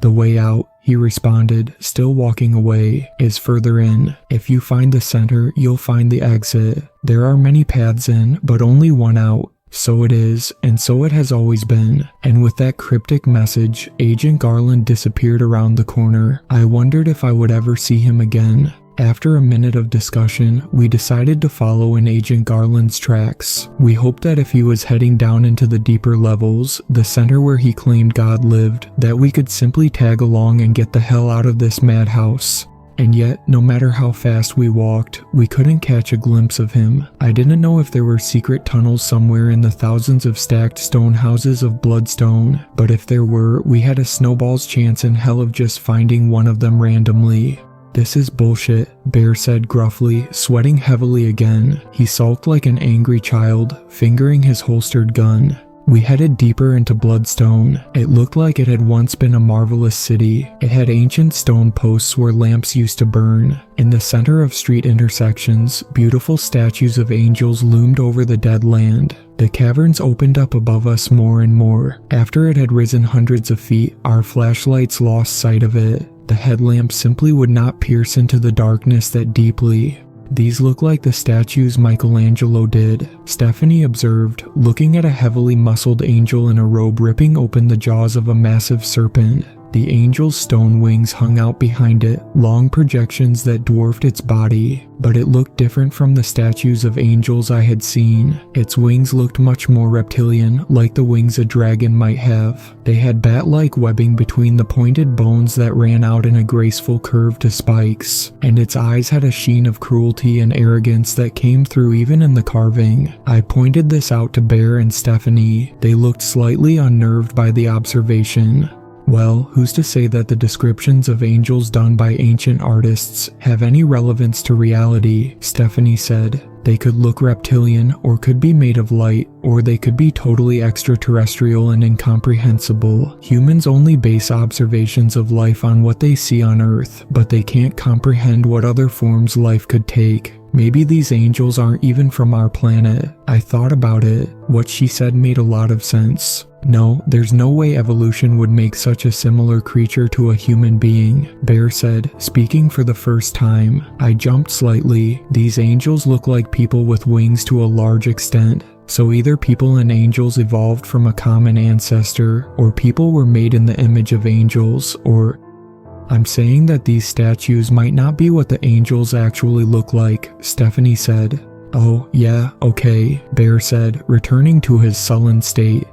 "The way out," he responded, still walking away, "is further in. If you find the center, you'll find the exit. There are many paths in, but only one out. So it is, and so it has always been." And with that cryptic message, Agent Garland disappeared around the corner. I wondered if I would ever see him again. After a minute of discussion, we decided to follow in Agent Garland's tracks. We hoped that if he was heading down into the deeper levels, the center where he claimed God lived, that we could simply tag along and get the hell out of this madhouse. And yet, no matter how fast we walked, we couldn't catch a glimpse of him. I didn't know if there were secret tunnels somewhere in the thousands of stacked stone houses of Bloodstone, but if there were, we had a snowball's chance in hell of just finding one of them randomly. "This is bullshit," Bear said gruffly, sweating heavily again. He sulked like an angry child, fingering his holstered gun. We headed deeper into Bloodstone. It looked like it had once been a marvelous city. It had ancient stone posts where lamps used to burn. In the center of street intersections, beautiful statues of angels loomed over the dead land. The caverns opened up above us more and more. After it had risen hundreds of feet, our flashlights lost sight of it. The headlamp simply would not pierce into the darkness that deeply. "These look like the statues Michelangelo did," Stephanie observed, looking at a heavily muscled angel in a robe ripping open the jaws of a massive serpent. The angel's stone wings hung out behind it, long projections that dwarfed its body, but it looked different from the statues of angels I had seen. Its wings looked much more reptilian, like the wings a dragon might have. They had bat-like webbing between the pointed bones that ran out in a graceful curve to spikes, and its eyes had a sheen of cruelty and arrogance that came through even in the carving. I pointed this out to Bear and Stephanie. They looked slightly unnerved by the observation. "Well, who's to say that the descriptions of angels done by ancient artists have any relevance to reality?" Stephanie said. "They could look reptilian, or could be made of light, or they could be totally extraterrestrial and incomprehensible. Humans only base observations of life on what they see on Earth, but they can't comprehend what other forms life could take. Maybe these angels aren't even from our planet." I thought about it. What she said made a lot of sense. "No, there's no way evolution would make such a similar creature to a human being," Bear said, speaking for the first time. I jumped slightly. "These angels look like people with wings to a large extent." So either people and angels evolved from a common ancestor, or people were made in the image of angels, or... I'm saying that these statues might not be what the angels actually look like, Stephanie said. Oh, yeah, okay, Bear said, returning to his sullen state.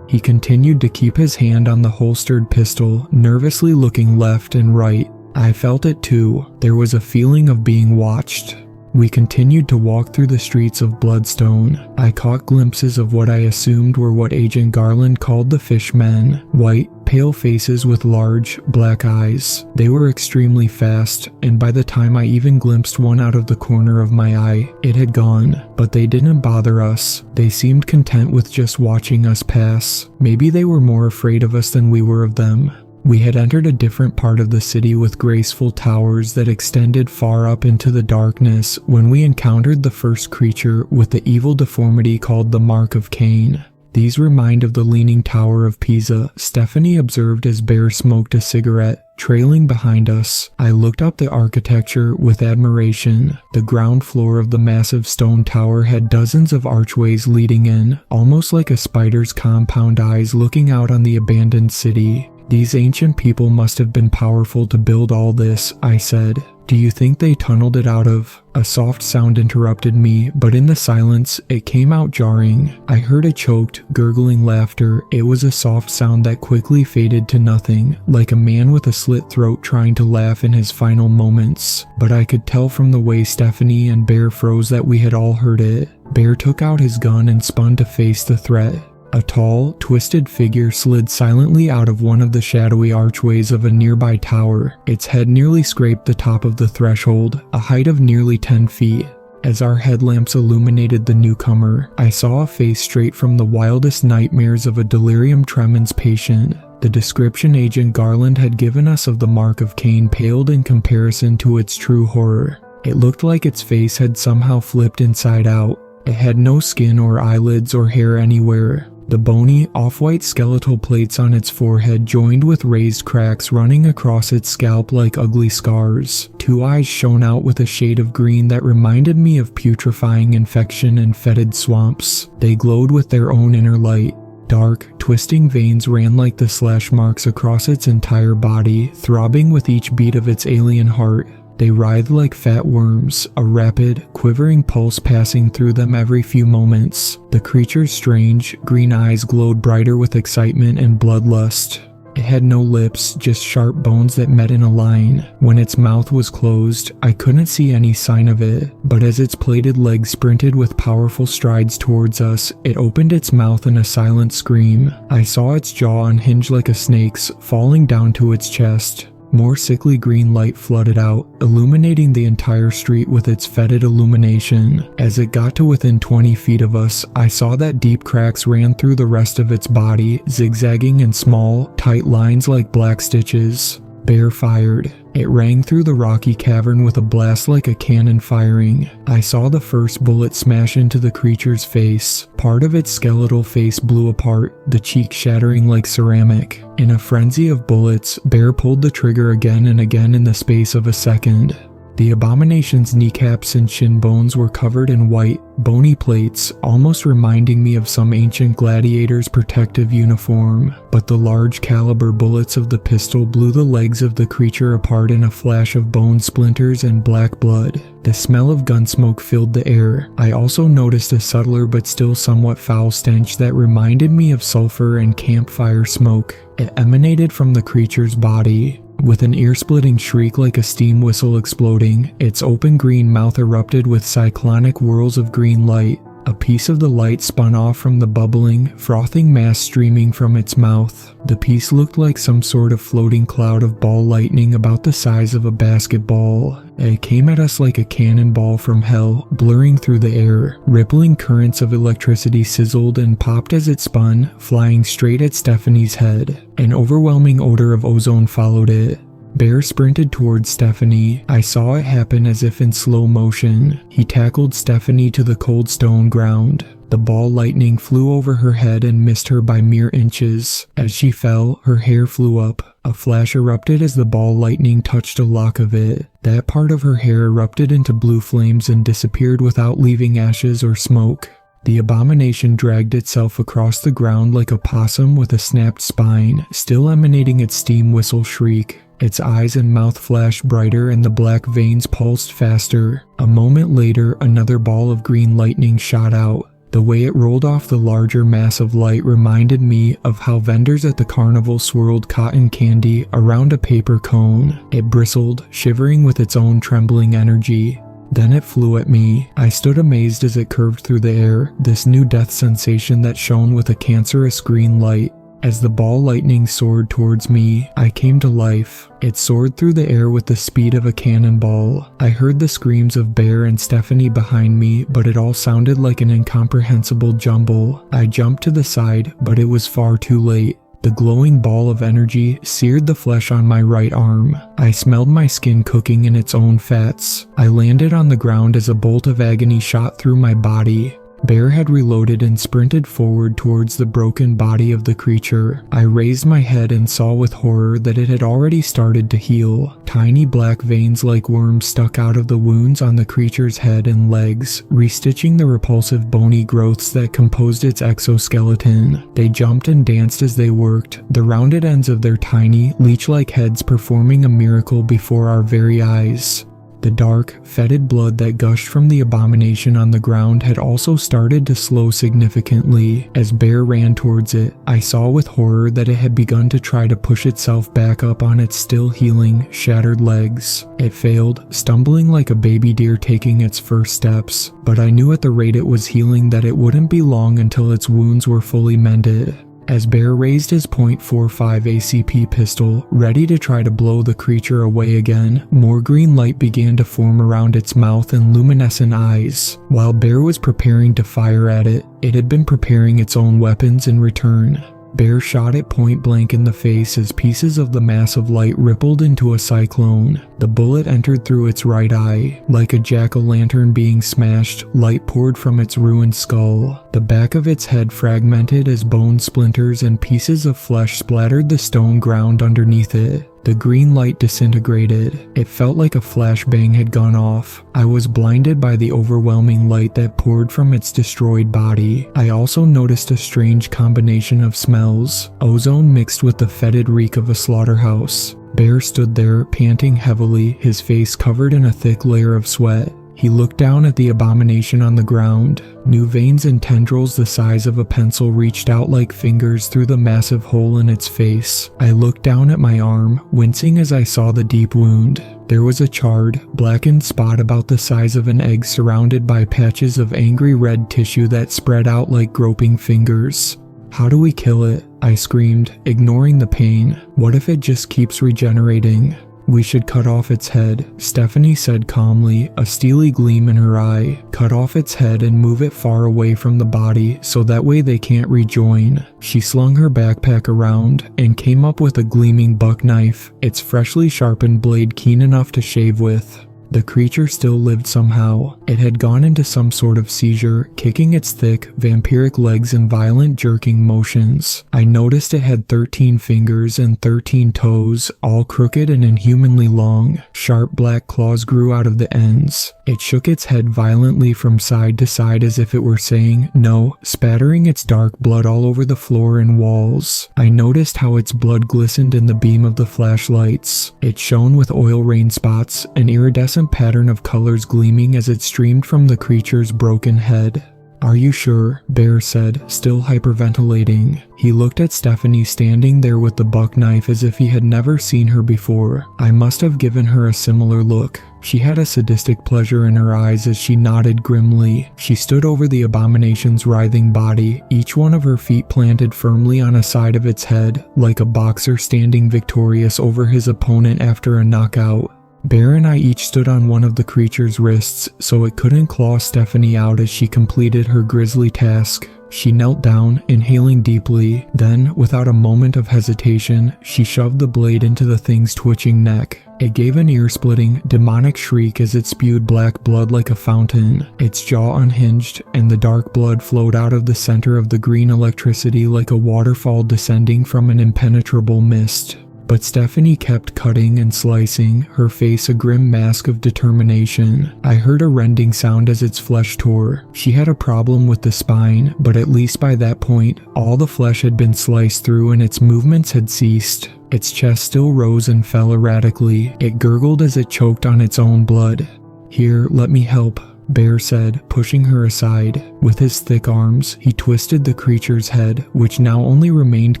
He continued to keep his hand on the holstered pistol, nervously looking left and right. I felt it too. There was a feeling of being watched. We continued to walk through the streets of Bloodstone. I caught glimpses of what I assumed were what Agent Garland called the fishmen, white, pale faces with large, black eyes. They were extremely fast, and by the time I even glimpsed one out of the corner of my eye, it had gone. But they didn't bother us. They seemed content with just watching us pass. Maybe they were more afraid of us than we were of them. We had entered a different part of the city with graceful towers that extended far up into the darkness when we encountered the first creature with the evil deformity called the Mark of Cain. These remind of the Leaning Tower of Pisa, Stephanie observed as Bear smoked a cigarette, trailing behind us. I looked up the architecture with admiration. The ground floor of the massive stone tower had dozens of archways leading in, almost like a spider's compound eyes looking out on the abandoned city. These ancient people must have been powerful to build all this, I said. Do you think they tunneled it out of... A soft sound interrupted me, but in the silence, it came out jarring. I heard a choked, gurgling laughter. It was a soft sound that quickly faded to nothing, like a man with a slit throat trying to laugh in his final moments. But I could tell from the way Stephanie and Bear froze that we had all heard it. Bear took out his gun and spun to face the threat. A tall, twisted figure slid silently out of one of the shadowy archways of a nearby tower. Its head nearly scraped the top of the threshold, a height of nearly 10 feet. As our headlamps illuminated the newcomer, I saw a face straight from the wildest nightmares of a delirium tremens patient. The description Agent Garland had given us of the Mark of Cain paled in comparison to its true horror. It looked like its face had somehow flipped inside out. It had no skin or eyelids or hair anywhere. The bony, off-white skeletal plates on its forehead joined with raised cracks running across its scalp like ugly scars. Two eyes shone out with a shade of green that reminded me of putrefying infection and fetid swamps. They glowed with their own inner light. Dark, twisting veins ran like the slash marks across its entire body, throbbing with each beat of its alien heart. They writhed like fat worms, a rapid, quivering pulse passing through them every few moments. The creature's strange, green eyes glowed brighter with excitement and bloodlust. It had no lips, just sharp bones that met in a line. When its mouth was closed, I couldn't see any sign of it, but as its plated legs sprinted with powerful strides towards us, it opened its mouth in a silent scream. I saw its jaw unhinge like a snake's, falling down to its chest. More sickly green light flooded out, illuminating the entire street with its fetid illumination. As it got to within 20 feet of us, I saw that deep cracks ran through the rest of its body, zigzagging in small, tight lines like black stitches. Bear fired. It rang through the rocky cavern with a blast like a cannon firing. I saw the first bullet smash into the creature's face. Part of its skeletal face blew apart, the cheek shattering like ceramic. In a frenzy of bullets, Bear pulled the trigger again and again in the space of a second. The abomination's kneecaps and shin bones were covered in white, bony plates, almost reminding me of some ancient gladiator's protective uniform. But the large caliber bullets of the pistol blew the legs of the creature apart in a flash of bone splinters and black blood. The smell of gun smoke filled the air. I also noticed a subtler but still somewhat foul stench that reminded me of sulfur and campfire smoke. It emanated from the creature's body. With an ear-splitting shriek like a steam whistle exploding, its open green mouth erupted with cyclonic whirls of green light. A piece of the light spun off from the bubbling, frothing mass streaming from its mouth. The piece looked like some sort of floating cloud of ball lightning about the size of a basketball. It came at us like a cannonball from hell, blurring through the air. Rippling currents of electricity sizzled and popped as it spun, flying straight at Stephanie's head. An overwhelming odor of ozone followed it. Bear sprinted towards Stephanie. I saw it happen as if in slow motion. He tackled Stephanie to the cold stone ground. The ball lightning flew over her head and missed her by mere inches. As she fell, her hair flew up. A flash erupted as the ball lightning touched a lock of it. That part of her hair erupted into blue flames and disappeared without leaving ashes or smoke. The abomination dragged itself across the ground like a possum with a snapped spine, still emanating its steam whistle shriek. Its eyes and mouth flashed brighter and the black veins pulsed faster. A moment later, another ball of green lightning shot out. The way it rolled off the larger mass of light reminded me of how vendors at the carnival swirled cotton candy around a paper cone. It bristled, shivering with its own trembling energy. Then it flew at me. I stood amazed as it curved through the air, this new death sensation that shone with a cancerous green light. As the ball lightning soared towards me, I came to life. It soared through the air with the speed of a cannonball. I heard the screams of Bear and Stephanie behind me, but it all sounded like an incomprehensible jumble. I jumped to the side, but it was far too late. The glowing ball of energy seared the flesh on my right arm. I smelled my skin cooking in its own fats. I landed on the ground as a bolt of agony shot through my body. Bear had reloaded and sprinted forward towards the broken body of the creature. I raised my head and saw with horror that it had already started to heal. Tiny black veins like worms stuck out of the wounds on the creature's head and legs, restitching the repulsive bony growths that composed its exoskeleton. They jumped and danced as they worked, the rounded ends of their tiny, leech-like heads performing a miracle before our very eyes. The dark, fetid blood that gushed from the abomination on the ground had also started to slow significantly. As Bear ran towards it, I saw with horror that it had begun to try to push itself back up on its still healing, shattered legs. It failed, stumbling like a baby deer taking its first steps, but I knew at the rate it was healing that it wouldn't be long until its wounds were fully mended. As Bear raised his .45 ACP pistol, ready to try to blow the creature away again, more green light began to form around its mouth and luminescent eyes. While Bear was preparing to fire at it, it had been preparing its own weapons in return. Bear shot it point blank in the face as pieces of the mass of light rippled into a cyclone. The bullet entered through its right eye. Like a jack-o'-lantern being smashed, light poured from its ruined skull. The back of its head fragmented as bone splinters and pieces of flesh splattered the stone ground underneath it. The green light disintegrated. It felt like a flashbang had gone off. I was blinded by the overwhelming light that poured from its destroyed body. I also noticed a strange combination of smells. Ozone mixed with the fetid reek of a slaughterhouse. Bear stood there, panting heavily, his face covered in a thick layer of sweat. He looked down at the abomination on the ground. New veins and tendrils the size of a pencil reached out like fingers through the massive hole in its face. I looked down at my arm, wincing as I saw the deep wound. There was a charred, blackened spot about the size of an egg surrounded by patches of angry red tissue that spread out like groping fingers. "How do we kill it?" I screamed, ignoring the pain. "What if it just keeps regenerating?" "We should cut off its head," Stephanie said calmly, a steely gleam in her eye. "Cut off its head and move it far away from the body so that way they can't rejoin." She slung her backpack around and came up with a gleaming buck knife, its freshly sharpened blade keen enough to shave with. The creature still lived somehow. It had gone into some sort of seizure, kicking its thick, vampiric legs in violent jerking motions. I noticed it had 13 fingers and 13 toes, all crooked and inhumanly long. Sharp black claws grew out of the ends. It shook its head violently from side to side as if it were saying no, spattering its dark blood all over the floor and walls. I noticed how its blood glistened in the beam of the flashlights. It shone with oil rain spots, an iridescent pattern of colors gleaming as it streamed from the creature's broken head. "Are you sure?" Bear said, still hyperventilating. He looked at Stephanie standing there with the buck knife as if he had never seen her before. I must have given her a similar look. She had a sadistic pleasure in her eyes as she nodded grimly. She stood over the abomination's writhing body, each one of her feet planted firmly on a side of its head, like a boxer standing victorious over his opponent after a knockout. Bear and I each stood on one of the creature's wrists so it couldn't claw Stephanie out as she completed her grisly task. She knelt down, inhaling deeply. Then, without a moment of hesitation, she shoved the blade into the thing's twitching neck. It gave an ear-splitting, demonic shriek as it spewed black blood like a fountain. Its jaw unhinged, and the dark blood flowed out of the center of the green electricity like a waterfall descending from an impenetrable mist. But Stephanie kept cutting and slicing, her face a grim mask of determination. I heard a rending sound as its flesh tore. She had a problem with the spine, but at least by that point, all the flesh had been sliced through and its movements had ceased. Its chest still rose and fell erratically. It gurgled as it choked on its own blood. "Here, let me help," Bear said, pushing her aside. With his thick arms, he twisted the creature's head, which now only remained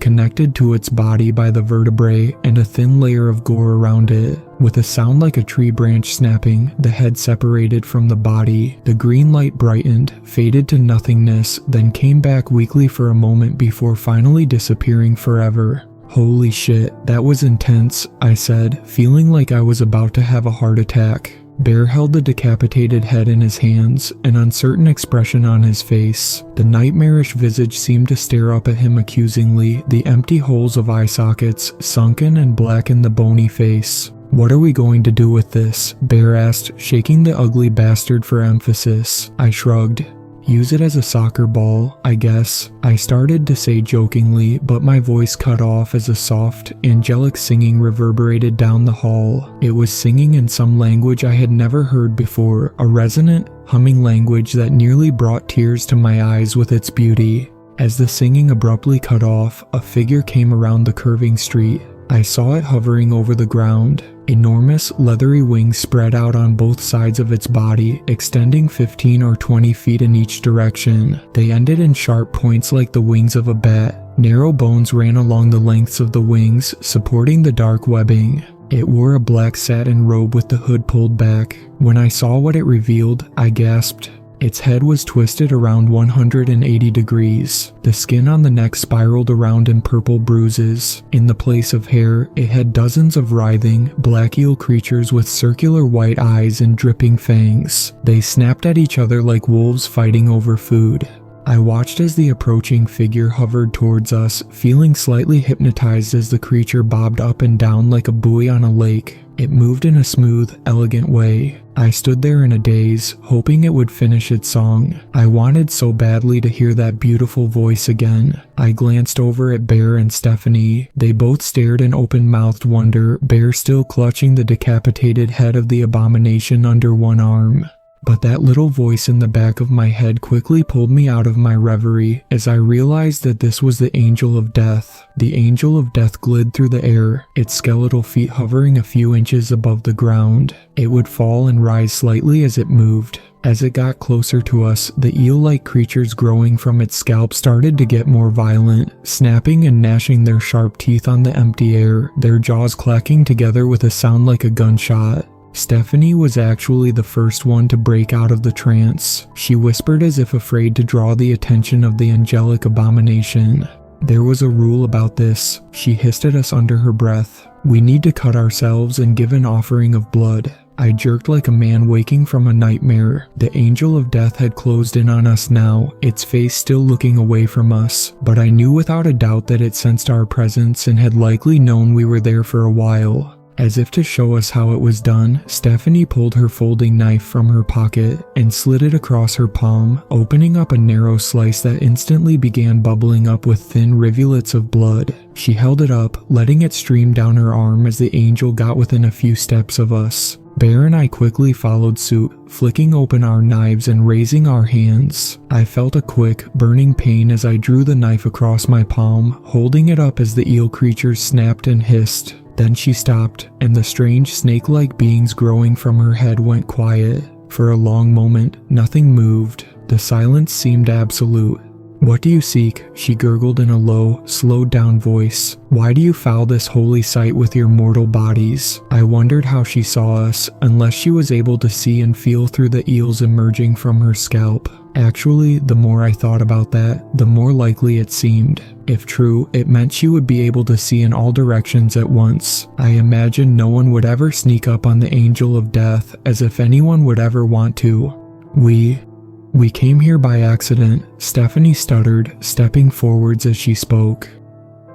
connected to its body by the vertebrae and a thin layer of gore around it. With a sound like a tree branch snapping, the head separated from the body. The green light brightened, faded to nothingness, then came back weakly for a moment before finally disappearing forever. "Holy shit, that was intense," I said, feeling like I was about to have a heart attack. Bear held the decapitated head in his hands, an uncertain expression on his face. The nightmarish visage seemed to stare up at him accusingly, the empty holes of eye sockets sunken and black in the bony face. "What are we going to do with this?" Bear asked, shaking the ugly bastard for emphasis. I shrugged. "Use it as a soccer ball, I guess," I started to say jokingly, but my voice cut off as a soft, angelic singing reverberated down the hall. It was singing in some language I had never heard before, a resonant, humming language that nearly brought tears to my eyes with its beauty. As the singing abruptly cut off, a figure came around the curving street. I saw it hovering over the ground. Enormous, leathery wings spread out on both sides of its body, extending 15 or 20 feet in each direction. They ended in sharp points like the wings of a bat. Narrow bones ran along the lengths of the wings, supporting the dark webbing. It wore a black satin robe with the hood pulled back. When I saw what it revealed, I gasped. Its head was twisted around 180 degrees. The skin on the neck spiraled around in purple bruises. In the place of hair, it had dozens of writhing, black eel creatures with circular white eyes and dripping fangs. They snapped at each other like wolves fighting over food. I watched as the approaching figure hovered towards us, feeling slightly hypnotized as the creature bobbed up and down like a buoy on a lake. It moved in a smooth, elegant way. I stood there in a daze, hoping it would finish its song. I wanted so badly to hear that beautiful voice again. I glanced over at Bear and Stephanie. They both stared in open-mouthed wonder, Bear still clutching the decapitated head of the abomination under one arm. But that little voice in the back of my head quickly pulled me out of my reverie as I realized that this was the Angel of Death. The Angel of Death glid through the air, its skeletal feet hovering a few inches above the ground. It would fall and rise slightly as it moved. As it got closer to us, the eel-like creatures growing from its scalp started to get more violent, snapping and gnashing their sharp teeth on the empty air, their jaws clacking together with a sound like a gunshot. Stephanie was actually the first one to break out of the trance. She whispered as if afraid to draw the attention of the angelic abomination. "There was a rule about this," she hissed at us under her breath. "We need to cut ourselves and give an offering of blood." I jerked like a man waking from a nightmare. The Angel of Death had closed in on us now, its face still looking away from us, but I knew without a doubt that it sensed our presence and had likely known we were there for a while. As if to show us how it was done, Stephanie pulled her folding knife from her pocket and slid it across her palm, opening up a narrow slice that instantly began bubbling up with thin rivulets of blood. She held it up, letting it stream down her arm as the angel got within a few steps of us. Bear and I quickly followed suit, flicking open our knives and raising our hands. I felt a quick, burning pain as I drew the knife across my palm, holding it up as the eel creatures snapped and hissed. Then she stopped, and the strange snake-like beings growing from her head went quiet. For a long moment, nothing moved. The silence seemed absolute. "What do you seek?" she gurgled in a low, slowed-down voice. "Why do you foul this holy site with your mortal bodies?" I wondered how she saw us, unless she was able to see and feel through the eels emerging from her scalp. Actually, the more I thought about that, the more likely it seemed. If true, it meant she would be able to see in all directions at once. I imagined no one would ever sneak up on the Angel of Death, as if anyone would ever want to. We came here by accident," Stephanie stuttered, stepping forwards as she spoke.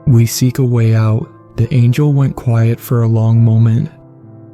"We seek a way out." The angel went quiet for a long moment.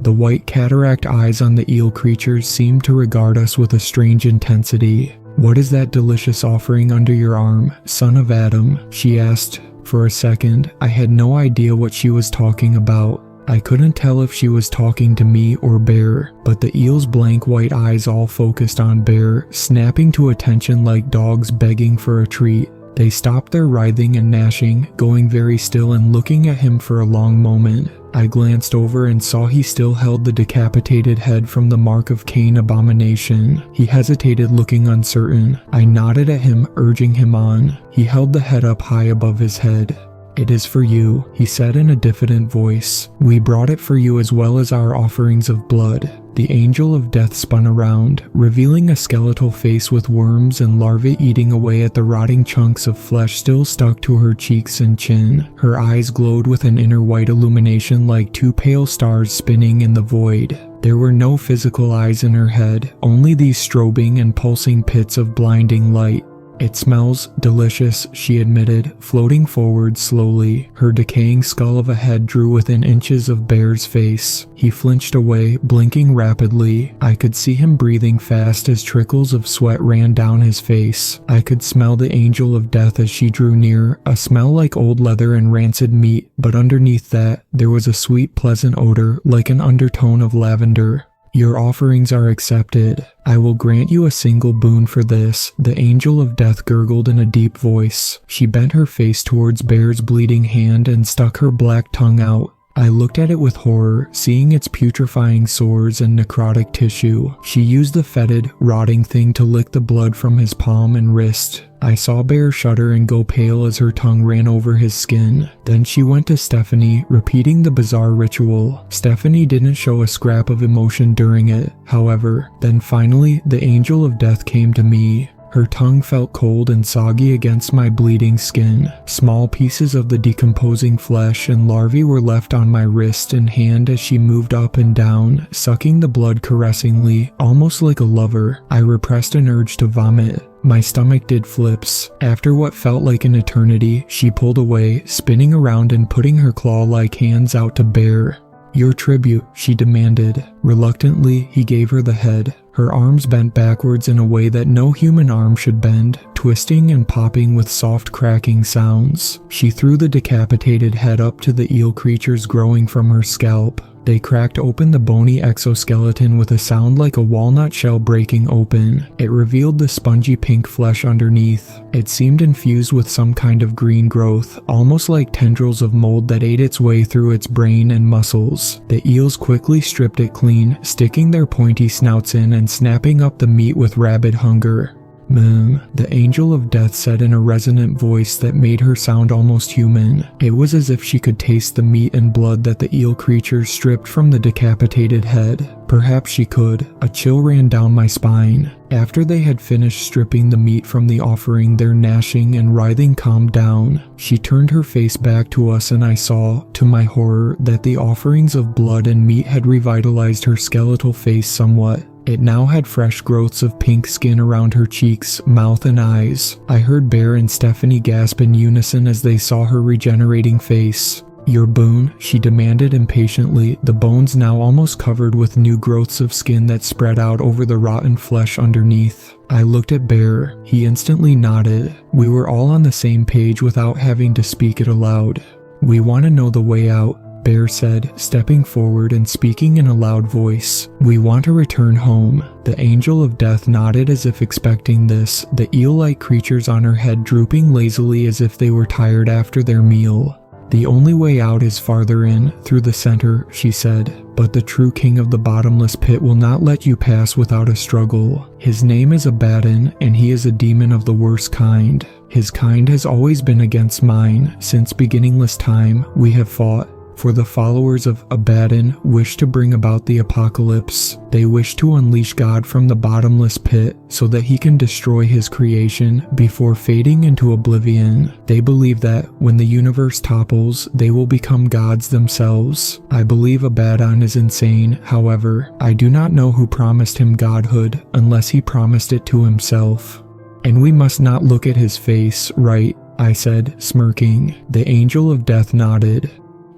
The white cataract eyes on the eel creatures seemed to regard us with a strange intensity. "What is that delicious offering under your arm, son of Adam?" she asked. For a second, I had no idea what she was talking about. I couldn't tell if she was talking to me or Bear, but the eel's blank white eyes all focused on Bear, snapping to attention like dogs begging for a treat. They stopped their writhing and gnashing, going very still and looking at him for a long moment. I glanced over and saw he still held the decapitated head from the Mark of Cain abomination. He hesitated, looking uncertain. I nodded at him, urging him on. He held the head up high above his head. "It is for you," he said in a diffident voice. "We brought it for you as well as our offerings of blood." The angel of death spun around, revealing a skeletal face with worms and larvae eating away at the rotting chunks of flesh still stuck to her cheeks and chin. Her eyes glowed with an inner white illumination like two pale stars spinning in the void. There were no physical eyes in her head, only these strobing and pulsing pits of blinding light. "It smells delicious," she admitted, floating forward slowly. Her decaying skull of a head drew within inches of Bear's face. He flinched away, blinking rapidly. I could see him breathing fast as trickles of sweat ran down his face. I could smell the angel of death as she drew near, a smell like old leather and rancid meat, but underneath that, there was a sweet, pleasant odor, like an undertone of lavender. "Your offerings are accepted. I will grant you a single boon for this," the angel of death gurgled in a deep voice. She bent her face towards Bear's bleeding hand and stuck her black tongue out. I looked at it with horror, seeing its putrefying sores and necrotic tissue. She used the fetid, rotting thing to lick the blood from his palm and wrist. I saw Bear shudder and go pale as her tongue ran over his skin. Then she went to Stephanie, repeating the bizarre ritual. Stephanie didn't show a scrap of emotion during it, however. Then finally, the angel of death came to me. Her tongue felt cold and soggy against my bleeding skin. Small pieces of the decomposing flesh and larvae were left on my wrist and hand as she moved up and down, sucking the blood caressingly, almost like a lover. I repressed an urge to vomit. My stomach did flips. After what felt like an eternity, she pulled away, spinning around and putting her claw-like hands out to Bear. "Your tribute," she demanded. Reluctantly, he gave her the head. Her arms bent backwards in a way that no human arm should bend, twisting and popping with soft cracking sounds. She threw the decapitated head up to the eel creatures growing from her scalp. They cracked open the bony exoskeleton with a sound like a walnut shell breaking open. It revealed the spongy pink flesh underneath. It seemed infused with some kind of green growth, almost like tendrils of mold that ate its way through its brain and muscles. The eels quickly stripped it clean, sticking their pointy snouts in and snapping up the meat with rabid hunger. "Mmm," the angel of death said in a resonant voice that made her sound almost human. It was as if she could taste the meat and blood that the eel creatures stripped from the decapitated head. Perhaps she could. A chill ran down my spine. After they had finished stripping the meat from the offering, their gnashing and writhing calmed down. She turned her face back to us and I saw, to my horror, that the offerings of blood and meat had revitalized her skeletal face somewhat. It now had fresh growths of pink skin around her cheeks, mouth, and eyes. I heard Bear and Stephanie gasp in unison as they saw her regenerating face. "Your boon?" she demanded impatiently, the bones now almost covered with new growths of skin that spread out over the rotten flesh underneath. I looked at Bear. He instantly nodded. We were all on the same page without having to speak it aloud. "We want to know the way out," Bear said, stepping forward and speaking in a loud voice. "We want to return home." The angel of death nodded as if expecting this, the eel-like creatures on her head drooping lazily as if they were tired after their meal. "The only way out is farther in, through the center," she said. "But the true king of the bottomless pit will not let you pass without a struggle. His name is Abaddon, and he is a demon of the worst kind. His kind has always been against mine. Since beginningless time, we have fought. For the followers of Abaddon wish to bring about the apocalypse. They wish to unleash God from the bottomless pit so that he can destroy his creation before fading into oblivion. They believe that when the universe topples, they will become gods themselves. I believe Abaddon is insane, however. I do not know who promised him godhood unless he promised it to himself. And we must not look at his face, right? I said, smirking. The angel of death nodded.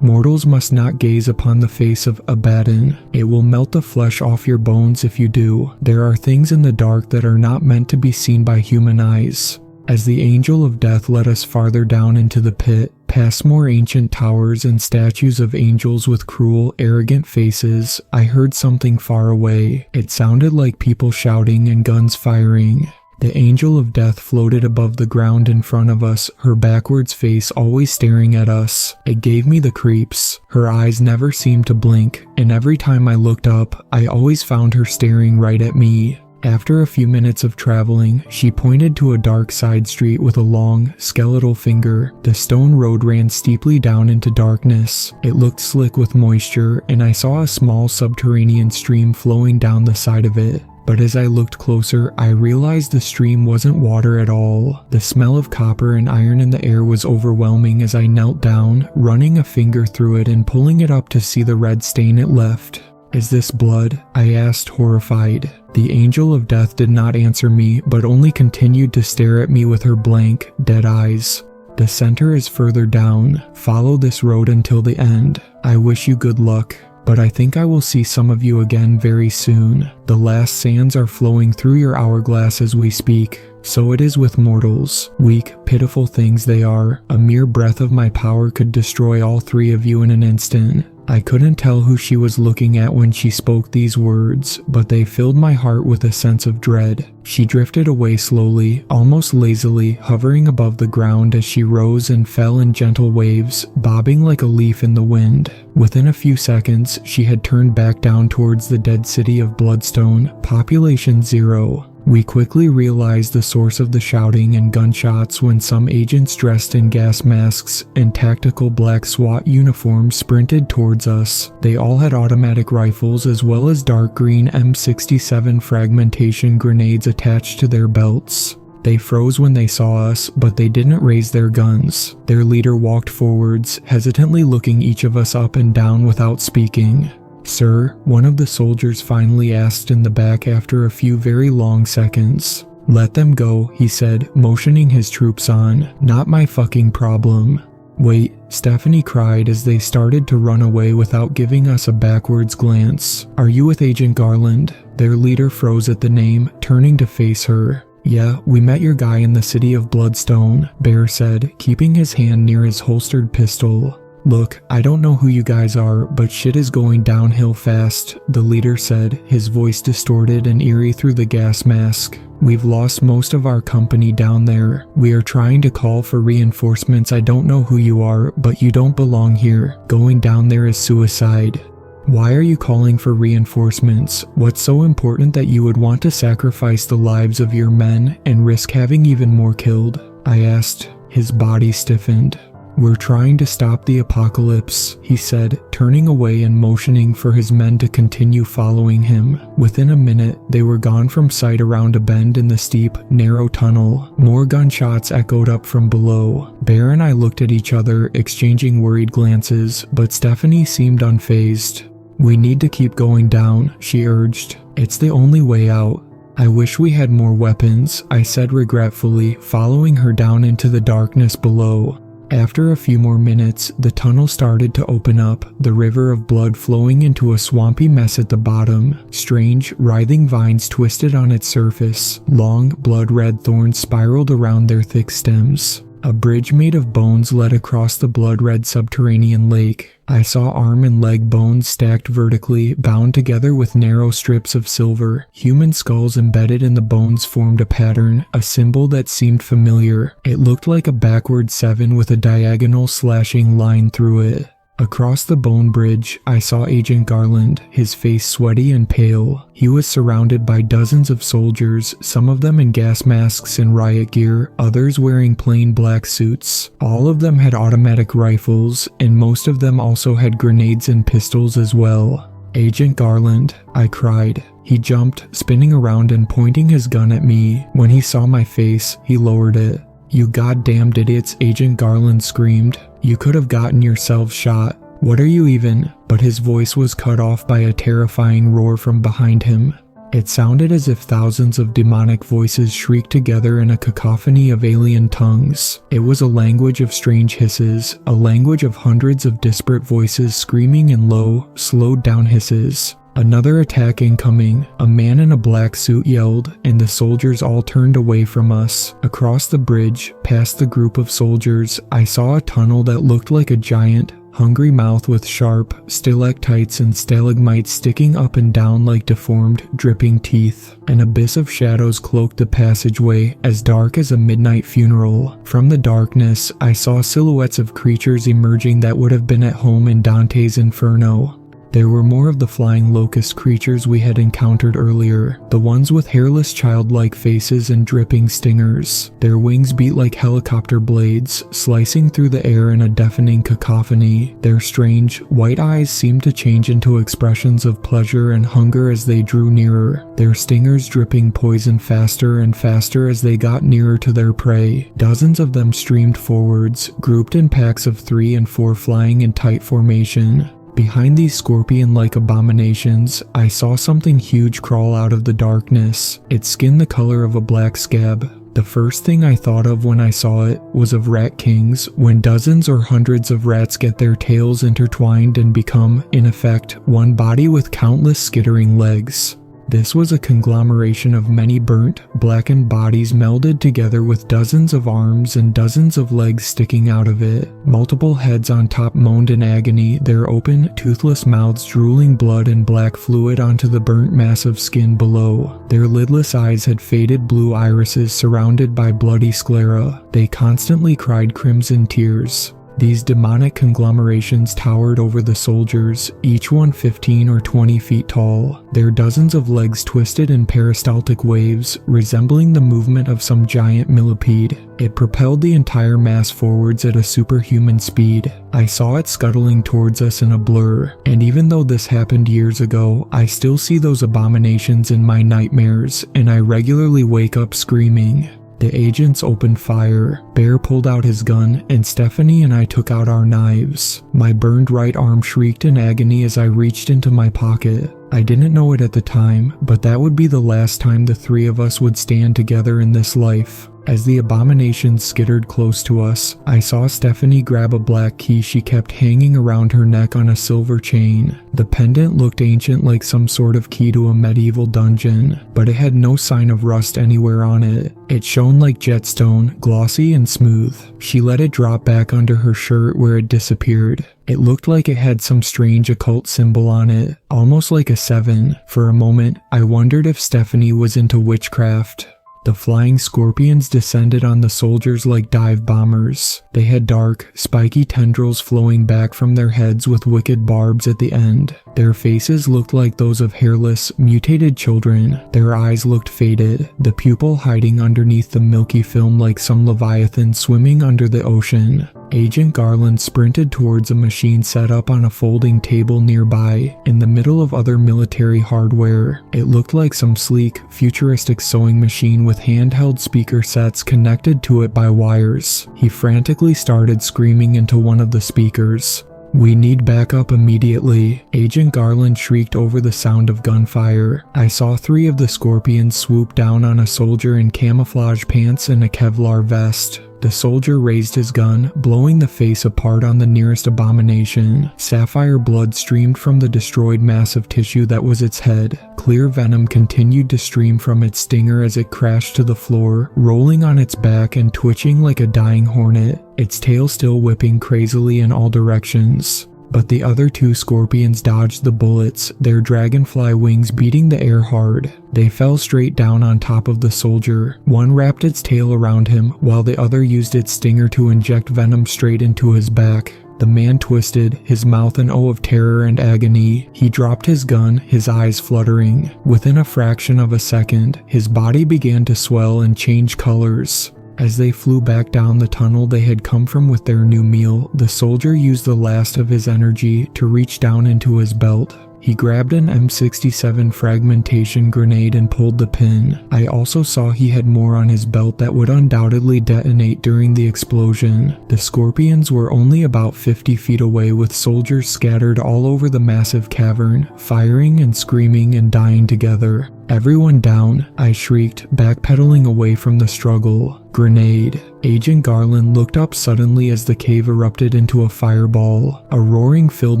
Mortals must not gaze upon the face of Abaddon. It will melt the flesh off your bones if you do. There are things in the dark that are not meant to be seen by human eyes. As the angel of death led us farther down into the pit, past more ancient towers and statues of angels with cruel, arrogant faces, I heard something far away. It sounded like people shouting and guns firing. The angel of death floated above the ground in front of us, her backwards face always staring at us. It gave me the creeps. Her eyes never seemed to blink, and every time I looked up, I always found her staring right at me. After a few minutes of traveling, she pointed to a dark side street with a long, skeletal finger. The stone road ran steeply down into darkness. It looked slick with moisture, and I saw a small subterranean stream flowing down the side of it. But as I looked closer, I realized the stream wasn't water at all. The smell of copper and iron in the air was overwhelming as I knelt down, running a finger through it and pulling it up to see the red stain it left. "Is this blood?" I asked, horrified. The angel of death did not answer me, but only continued to stare at me with her blank, dead eyes. "The center is further down. Follow this road until the end. I wish you good luck. But I think I will see some of you again very soon. The last sands are flowing through your hourglass as we speak. So it is with mortals. Weak, pitiful things they are. A mere breath of my power could destroy all three of you in an instant." I couldn't tell who she was looking at when she spoke these words, but they filled my heart with a sense of dread. She drifted away slowly, almost lazily, hovering above the ground as she rose and fell in gentle waves, bobbing like a leaf in the wind. Within a few seconds, she had turned back down towards the dead city of Bloodstone, population 0. We quickly realized the source of the shouting and gunshots when some agents dressed in gas masks and tactical black SWAT uniforms sprinted towards us. They all had automatic rifles as well as dark green M67 fragmentation grenades attached to their belts. They froze when they saw us, but they didn't raise their guns. Their leader walked forwards, hesitantly looking each of us up and down without speaking. "Sir," one of the soldiers finally asked in the back after a few very long seconds. "Let them go," he said, motioning his troops on. "Not my fucking problem." "Wait," Stephanie cried as they started to run away without giving us a backwards glance. "Are you with Agent Garland?" Their leader froze at the name, turning to face her. "Yeah, we met your guy in the city of Bloodstone," Bear said, keeping his hand near his holstered pistol. "Look, I don't know who you guys are, but shit is going downhill fast," the leader said, his voice distorted and eerie through the gas mask. "We've lost most of our company down there. We are trying to call for reinforcements. I don't know who you are, but you don't belong here. Going down there is suicide." "Why are you calling for reinforcements? What's so important that you would want to sacrifice the lives of your men and risk having even more killed?" I asked. His body stiffened. "We're trying to stop the apocalypse," he said, turning away and motioning for his men to continue following him. Within a minute, they were gone from sight around a bend in the steep, narrow tunnel. More gunshots echoed up from below. Bear and I looked at each other, exchanging worried glances, but Stephanie seemed unfazed. "We need to keep going down," she urged. "It's the only way out." "I wish we had more weapons," I said regretfully, following her down into the darkness below. After a few more minutes, the tunnel started to open up, the river of blood flowing into a swampy mess at the bottom. Strange, writhing vines twisted on its surface. Long, blood-red thorns spiraled around their thick stems. A bridge made of bones led across the blood-red subterranean lake. I saw arm and leg bones stacked vertically, bound together with narrow strips of silver. Human skulls embedded in the bones formed a pattern, a symbol that seemed familiar. It looked like a backward 7 with a diagonal slashing line through it. Across the bone bridge, I saw Agent Garland, his face sweaty and pale. He was surrounded by dozens of soldiers, some of them in gas masks and riot gear, others wearing plain black suits. All of them had automatic rifles, and most of them also had grenades and pistols as well. "Agent Garland," I cried. He jumped, spinning around and pointing his gun at me. When he saw my face, he lowered it. "You goddamned idiots," Agent Garland screamed. "You could have gotten yourselves shot. What are you even?" But his voice was cut off by a terrifying roar from behind him. It sounded as if thousands of demonic voices shrieked together in a cacophony of alien tongues. It was a language of strange hisses, a language of hundreds of disparate voices screaming in low, slowed down hisses. Another attack incoming, a man in a black suit yelled, and the soldiers all turned away from us. Across the bridge, past the group of soldiers, I saw a tunnel that looked like a giant, hungry mouth with sharp stalactites and stalagmites sticking up and down like deformed, dripping teeth. An abyss of shadows cloaked the passageway, as dark as a midnight funeral. From the darkness, I saw silhouettes of creatures emerging that would have been at home in Dante's Inferno. There were more of the flying locust creatures we had encountered earlier, the ones with hairless childlike faces and dripping stingers. Their wings beat like helicopter blades, slicing through the air in a deafening cacophony. Their strange, white eyes seemed to change into expressions of pleasure and hunger as they drew nearer, their stingers dripping poison faster and faster as they got nearer to their prey. Dozens of them streamed forwards, grouped in packs of 3 and 4 flying in tight formation. Behind these scorpion-like abominations, I saw something huge crawl out of the darkness, its skin the color of a black scab. The first thing I thought of when I saw it was of rat kings, when dozens or hundreds of rats get their tails intertwined and become, in effect, one body with countless skittering legs. This was a conglomeration of many burnt, blackened bodies melded together with dozens of arms and dozens of legs sticking out of it. Multiple heads on top moaned in agony, their open, toothless mouths drooling blood and black fluid onto the burnt mass of skin below. Their lidless eyes had faded blue irises surrounded by bloody sclera. They constantly cried crimson tears. These demonic conglomerations towered over the soldiers, each one 15 or 20 feet tall, their dozens of legs twisted in peristaltic waves, resembling the movement of some giant millipede. It propelled the entire mass forwards at a superhuman speed. I saw it scuttling towards us in a blur, and even though this happened years ago, I still see those abominations in my nightmares, and I regularly wake up screaming. The agents opened fire. Bear pulled out his gun, and Stephanie and I took out our knives. My burned right arm shrieked in agony as I reached into my pocket. I didn't know it at the time, but that would be the last time the 3 of us would stand together in this life. As the abominations skittered close to us, I saw Stephanie grab a black key she kept hanging around her neck on a silver chain. The pendant looked ancient, like some sort of key to a medieval dungeon, but it had no sign of rust anywhere on it. It shone like jetstone, glossy and smooth. She let it drop back under her shirt where it disappeared. It looked like it had some strange occult symbol on it, almost like a 7. For a moment, I wondered if Stephanie was into witchcraft. The flying scorpions descended on the soldiers like dive bombers. They had dark, spiky tendrils flowing back from their heads with wicked barbs at the end. Their faces looked like those of hairless, mutated children. Their eyes looked faded, the pupil hiding underneath the milky film like some leviathan swimming under the ocean. Agent Garland sprinted towards a machine set up on a folding table nearby, in the middle of other military hardware. It looked like some sleek, futuristic sewing machine with handheld speaker sets connected to it by wires. He frantically started screaming into one of the speakers. "We need backup immediately," Agent Garland shrieked over the sound of gunfire. I saw 3 of the scorpions swoop down on a soldier in camouflage pants and a Kevlar vest. The soldier raised his gun, blowing the face apart on the nearest abomination. Sapphire blood streamed from the destroyed mass of tissue that was its head. Clear venom continued to stream from its stinger as it crashed to the floor, rolling on its back and twitching like a dying hornet, its tail still whipping crazily in all directions. But the other 2 scorpions dodged the bullets, their dragonfly wings beating the air hard. They fell straight down on top of the soldier. One wrapped its tail around him, while the other used its stinger to inject venom straight into his back. The man twisted, his mouth an O of terror and agony. He dropped his gun, his eyes fluttering. Within a fraction of a second, his body began to swell and change colors. As they flew back down the tunnel they had come from with their new meal, the soldier used the last of his energy to reach down into his belt. He grabbed an M67 fragmentation grenade and pulled the pin. I also saw he had more on his belt that would undoubtedly detonate during the explosion. The scorpions were only about 50 feet away, with soldiers scattered all over the massive cavern, firing and screaming and dying together. "Everyone down," I shrieked, backpedaling away from the struggle. Grenade. Agent Garland looked up suddenly as the cave erupted into a fireball. A roaring filled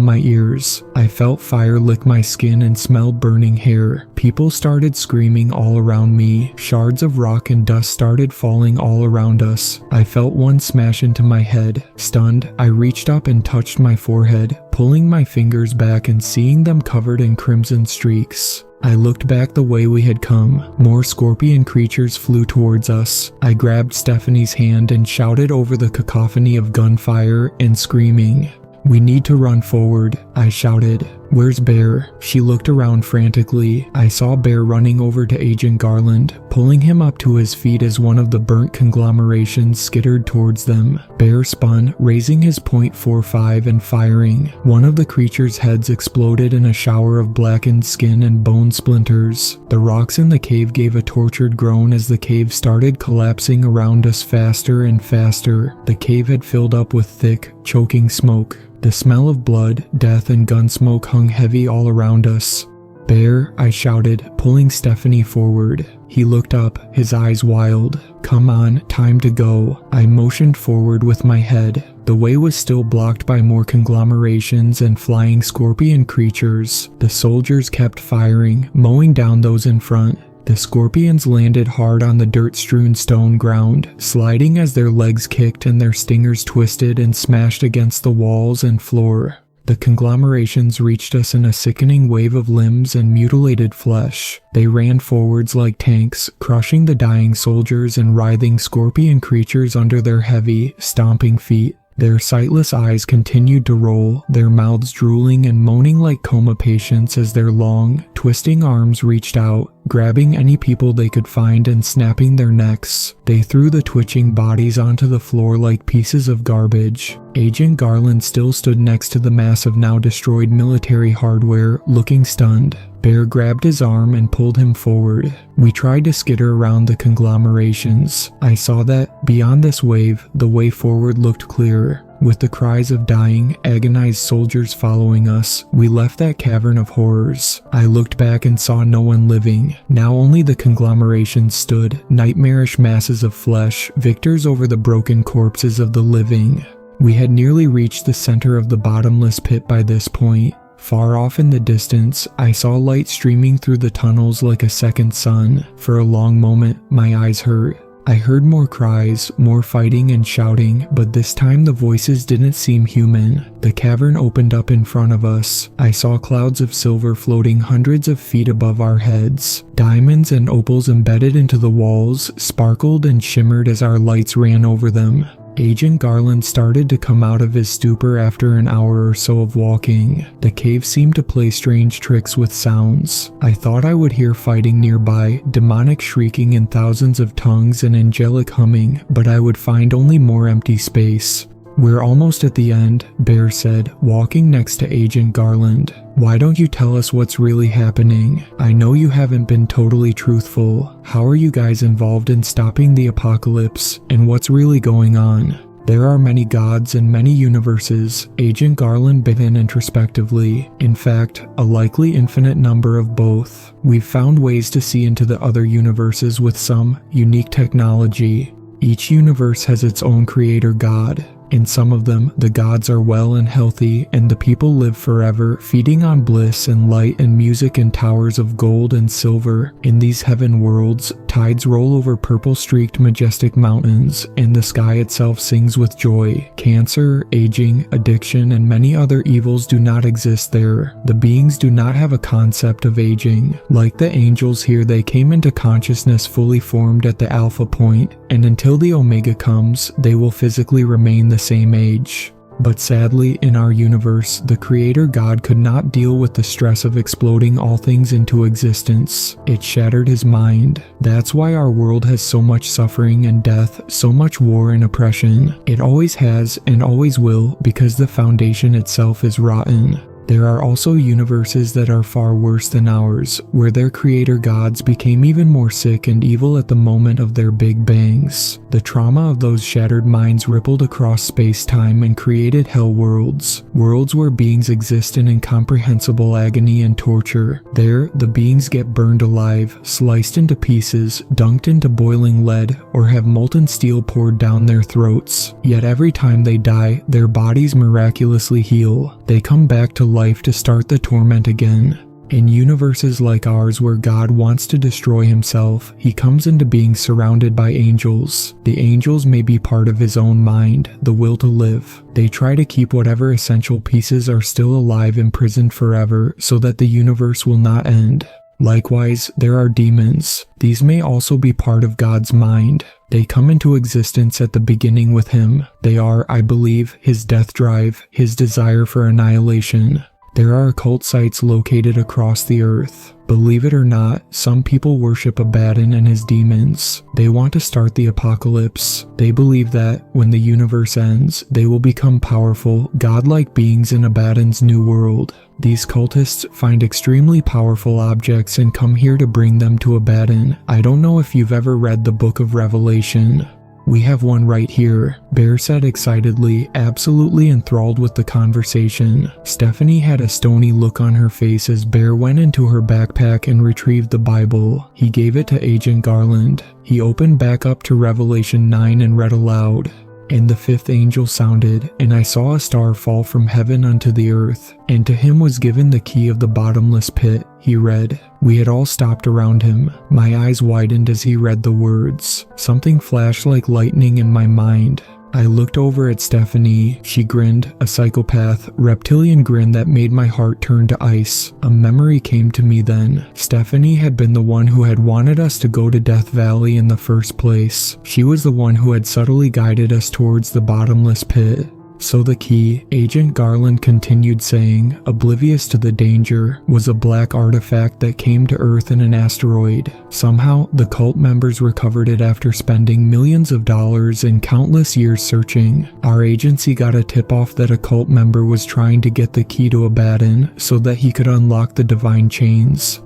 my ears. I felt fire lick my skin and smelled burning hair. People started screaming all around me. Shards of rock and dust started falling all around us. I felt one smash into my head. Stunned, I reached up and touched my forehead, pulling my fingers back and seeing them covered in crimson streaks. I looked back the way we had come. More scorpion creatures flew towards us. I grabbed Stephanie's hand and shouted over the cacophony of gunfire and screaming. "We need to run forward," I shouted. "Where's Bear?" She looked around frantically. I saw Bear running over to Agent Garland, pulling him up to his feet as one of the burnt conglomerations skittered towards them. Bear spun, raising his .45 and firing. One of the creature's heads exploded in a shower of blackened skin and bone splinters. The rocks in the cave gave a tortured groan as the cave started collapsing around us faster and faster. The cave had filled up with thick, choking smoke. The smell of blood, death, and gun smoke hung heavy all around us. "Bear," I shouted, pulling Stephanie forward. He looked up, his eyes wild. "Come on, time to go." I motioned forward with my head. The way was still blocked by more conglomerations and flying scorpion creatures. The soldiers kept firing, mowing down those in front. The scorpions landed hard on the dirt-strewn stone ground, sliding as their legs kicked and their stingers twisted and smashed against the walls and floor. The conglomerations reached us in a sickening wave of limbs and mutilated flesh. They ran forwards like tanks, crushing the dying soldiers and writhing scorpion creatures under their heavy, stomping feet. Their sightless eyes continued to roll, their mouths drooling and moaning like coma patients as their long, twisting arms reached out, grabbing any people they could find and snapping their necks. They threw the twitching bodies onto the floor like pieces of garbage. Agent Garland still stood next to the mass of now destroyed military hardware, looking stunned. Bear grabbed his arm and pulled him forward. We tried to skitter around the conglomerations. I saw that, beyond this wave, the way forward looked clearer. With the cries of dying, agonized soldiers following us, we left that cavern of horrors. I looked back and saw no one living. Now only the conglomerations stood, nightmarish masses of flesh, victors over the broken corpses of the living. We had nearly reached the center of the bottomless pit by this point. Far off in the distance, I saw light streaming through the tunnels like a second sun. For a long moment, my eyes hurt. I heard more cries, more fighting and shouting, but this time the voices didn't seem human. The cavern opened up in front of us. I saw clouds of silver floating hundreds of feet above our heads. Diamonds and opals embedded into the walls sparkled and shimmered as our lights ran over them. Agent Garland started to come out of his stupor after an hour or so of walking. The cave seemed to play strange tricks with sounds. I thought I would hear fighting nearby, demonic shrieking in thousands of tongues and angelic humming, but I would find only more empty space. "We're almost at the end," Bear said, walking next to Agent Garland. "Why don't you tell us what's really happening? I know you haven't been totally truthful. How are you guys involved in stopping the apocalypse, and what's really going on?" "There are many gods and many universes," Agent Garland bit in introspectively. "In fact, a likely infinite number of both. We've found ways to see into the other universes with some unique technology. Each universe has its own creator god. In some of them, the gods are well and healthy, and the people live forever, feeding on bliss and light and music in towers of gold and silver. In these heaven worlds, tides roll over purple-streaked majestic mountains, and the sky itself sings with joy. Cancer, aging, addiction, and many other evils do not exist there. The beings do not have a concept of aging. Like the angels here, they came into consciousness fully formed at the alpha point, and until the omega comes, they will physically remain the same age. But sadly, in our universe, the creator god could not deal with the stress of exploding all things into existence. It shattered his mind. That's why our world has so much suffering and death, so much war and oppression. It always has and always will, because the foundation itself is rotten. There are also universes that are far worse than ours, where their creator gods became even more sick and evil at the moment of their big bangs. The trauma of those shattered minds rippled across space-time and created hell worlds. worlds where beings exist in incomprehensible agony and torture. There, the beings get burned alive, sliced into pieces, dunked into boiling lead, or have molten steel poured down their throats. Yet every time they die, their bodies miraculously heal. They come back to life to start the torment again. In universes like ours where God wants to destroy himself, he comes into being surrounded by angels. The angels may be part of his own mind, the will to live. They try to keep whatever essential pieces are still alive imprisoned forever so that the universe will not end. Likewise, there are demons. These may also be part of God's mind. They come into existence at the beginning with him. They are, I believe, his death drive, his desire for annihilation. There are occult sites located across the earth. Believe it or not, some people worship Abaddon and his demons. They want to start the apocalypse. They believe that, when the universe ends, they will become powerful, godlike beings in Abaddon's new world. These cultists find extremely powerful objects and come here to bring them to Abaddon. I don't know if you've ever read the Book of Revelation. We have one right here, Bear said excitedly, absolutely enthralled with the conversation. Stephanie had a stony look on her face as Bear went into her backpack and retrieved the Bible. He gave it to Agent Garland. He opened back up to Revelation 9 and read aloud. And the fifth angel sounded, and I saw a star fall from heaven unto the earth, and to him was given the key of the bottomless pit. He read. We had all stopped around him. My eyes widened as he read the words. Something flashed like lightning in my mind. I looked over at Stephanie. She grinned, a psychopath, reptilian grin that made my heart turn to ice. A memory came to me then. Stephanie had been the one who had wanted us to go to Death Valley in the first place. She was the one who had subtly guided us towards the bottomless pit. So the key, Agent Garland continued saying, oblivious to the danger, was a black artifact that came to Earth in an asteroid. Somehow, the cult members recovered it after spending millions of dollars and countless years searching. Our agency got a tip-off that a cult member was trying to get the key to Abaddon so that he could unlock the divine chains.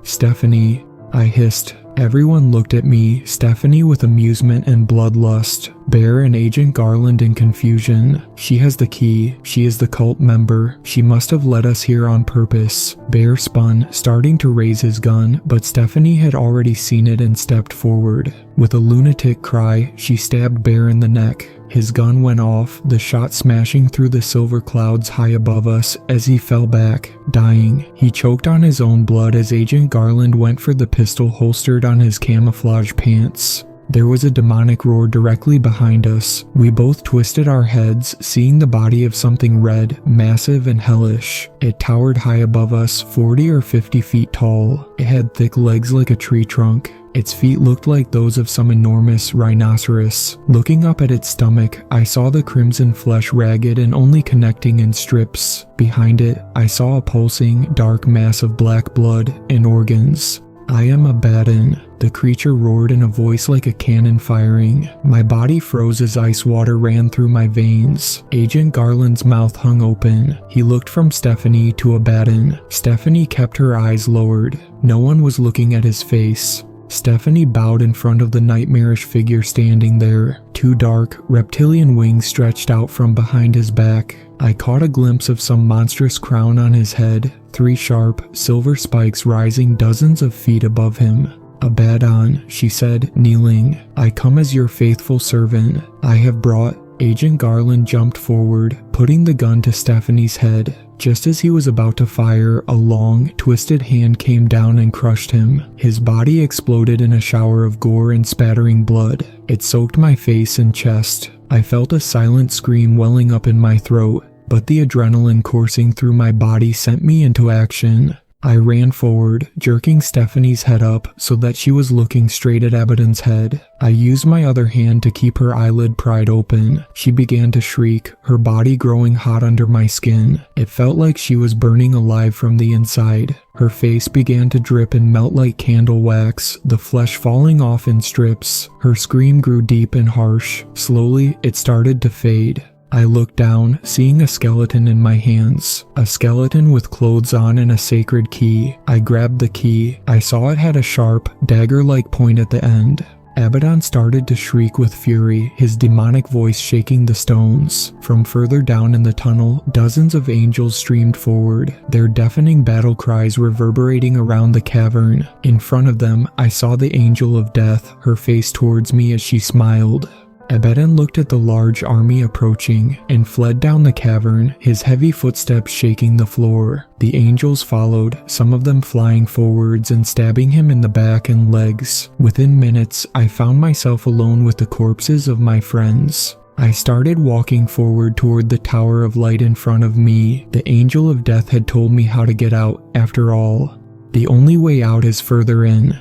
Stephanie, I hissed. Everyone looked at me, Stephanie with amusement and bloodlust, Bear and Agent Garland in confusion. She has the key. She is the cult member. She must have led us here on purpose. Bear spun, starting to raise his gun, but Stephanie had already seen it and stepped forward. With a lunatic cry, she stabbed Bear in the neck. His gun went off, the shot smashing through the silver clouds high above us as he fell back, dying. He choked on his own blood as Agent Garland went for the pistol holstered on his camouflage pants. There was a demonic roar directly behind us. We both twisted our heads, seeing the body of something red, massive and hellish. It towered high above us, 40 or 50 feet tall. It had thick legs like a tree trunk. Its feet looked like those of some enormous rhinoceros. Looking up at its stomach, I saw the crimson flesh ragged and only connecting in strips. Behind it, I saw a pulsing, dark mass of black blood and organs. I am Abaddon, the creature roared in a voice like a cannon firing. My body froze as ice water ran through my veins. Agent Garland's mouth hung open. He looked from Stephanie to Abaddon. Stephanie kept her eyes lowered. No one was looking at his face. Stephanie bowed in front of the nightmarish figure standing there. Two dark, reptilian wings stretched out from behind his back. I caught a glimpse of some monstrous crown on his head, 3 sharp, silver spikes rising dozens of feet above him. Abaddon, she said, kneeling. I come as your faithful servant. I have brought... Agent Garland jumped forward, putting the gun to Stephanie's head. Just as he was about to fire, a long, twisted hand came down and crushed him. His body exploded in a shower of gore and spattering blood. It soaked my face and chest. I felt a silent scream welling up in my throat, but the adrenaline coursing through my body sent me into action. I ran forward, jerking Stephanie's head up so that she was looking straight at Abaddon's head. I used my other hand to keep her eyelid pried open. She began to shriek, her body growing hot under my skin. It felt like she was burning alive from the inside. Her face began to drip and melt like candle wax, the flesh falling off in strips. Her scream grew deep and harsh. Slowly, it started to fade. I looked down, seeing a skeleton in my hands. A skeleton with clothes on and a sacred key. I grabbed the key. I saw it had a sharp, dagger-like point at the end. Abaddon started to shriek with fury, his demonic voice shaking the stones. From further down in the tunnel, dozens of angels streamed forward, their deafening battle cries reverberating around the cavern. In front of them, I saw the angel of death, her face towards me as she smiled. Abaddon looked at the large army approaching and fled down the cavern, his heavy footsteps shaking the floor. The angels followed, some of them flying forwards and stabbing him in the back and legs. Within minutes, I found myself alone with the corpses of my friends. I started walking forward toward the tower of light in front of me. The angel of death had told me how to get out, after all. The only way out is further in.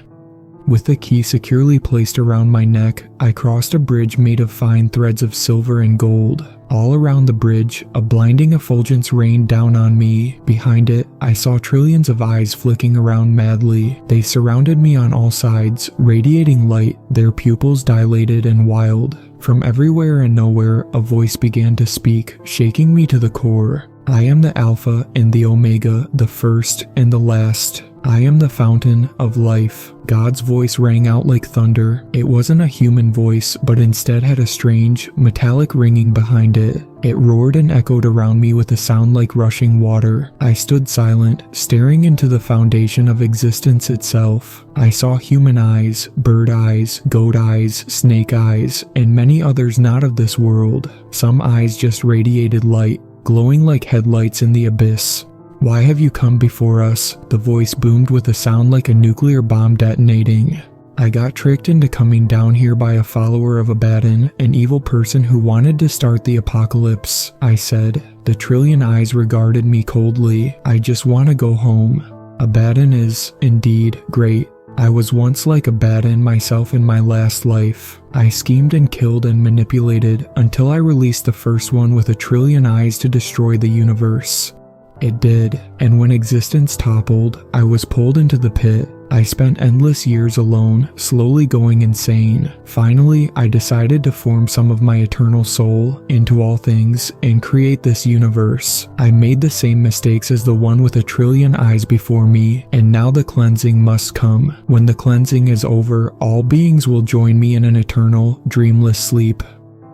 With the key securely placed around my neck, I crossed a bridge made of fine threads of silver and gold. All around the bridge, a blinding effulgence rained down on me. Behind it, I saw trillions of eyes flicking around madly. They surrounded me on all sides, radiating light, their pupils dilated and wild. From everywhere and nowhere, a voice began to speak, shaking me to the core. I am the Alpha and the Omega, the first and the last. I am the fountain of life. God's voice rang out like thunder. It wasn't a human voice, but instead had a strange, metallic ringing behind it. It roared and echoed around me with a sound like rushing water. I stood silent, staring into the foundation of existence itself. I saw human eyes, bird eyes, goat eyes, snake eyes, and many others not of this world. Some eyes just radiated light, glowing like headlights in the abyss. "Why have you come before us?" The voice boomed with a sound like a nuclear bomb detonating. I got tricked into coming down here by a follower of Abaddon, an evil person who wanted to start the apocalypse, I said. The trillion eyes regarded me coldly. "I just want to go home." Abaddon is, indeed, great. I was once like Abaddon myself in my last life. I schemed and killed and manipulated until I released the first one with a trillion eyes to destroy the universe. It did, and when existence toppled, I was pulled into the pit. I spent endless years alone, slowly going insane. Finally, I decided to form some of my eternal soul into all things and create this universe. I made the same mistakes as the one with a trillion eyes before me, and now the cleansing must come. When the cleansing is over, all beings will join me in an eternal, dreamless sleep.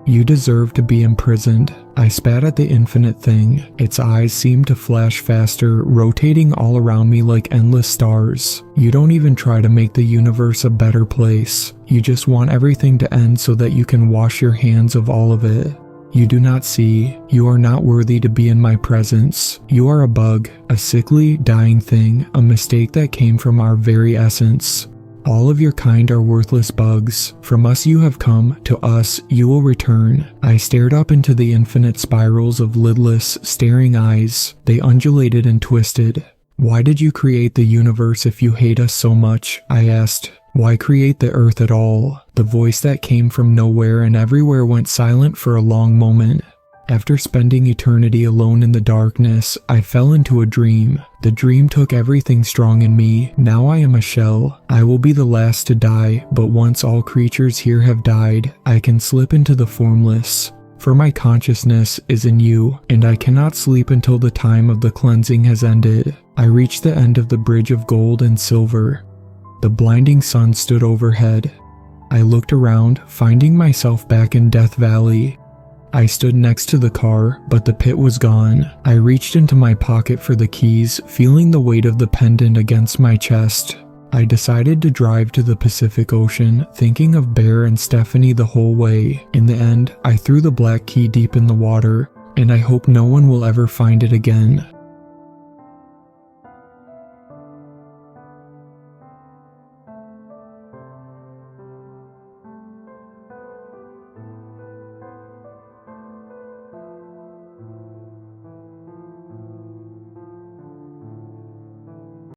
You deserve to be imprisoned. I spat at the infinite thing. Its eyes seemed to flash faster, rotating all around me like endless stars. You don't even try to make the universe a better place. You just want everything to end so that you can wash your hands of all of it. You do not see. You are not worthy to be in my presence. You are a bug, a sickly, dying thing, a mistake that came from our very essence. All of your kind are worthless bugs. From us you have come, to us you will return. I stared up into the infinite spirals of lidless, staring eyes. They undulated and twisted. "Why did you create the universe if you hate us so much?" I asked. "Why create the earth at all?" The voice that came from nowhere and everywhere went silent for a long moment. After spending eternity alone in the darkness, I fell into a dream. The dream took everything strong in me. Now I am a shell. I will be the last to die, but once all creatures here have died, I can slip into the formless. For my consciousness is in you, and I cannot sleep until the time of the cleansing has ended. I reached the end of the bridge of gold and silver. The blinding sun stood overhead. I looked around, finding myself back in Death Valley. I stood next to the car, but the pit was gone. I reached into my pocket for the keys, feeling the weight of the pendant against my chest. I decided to drive to the Pacific Ocean, thinking of Bear and Stephanie the whole way. In the end, I threw the black key deep in the water, and I hope no one will ever find it again.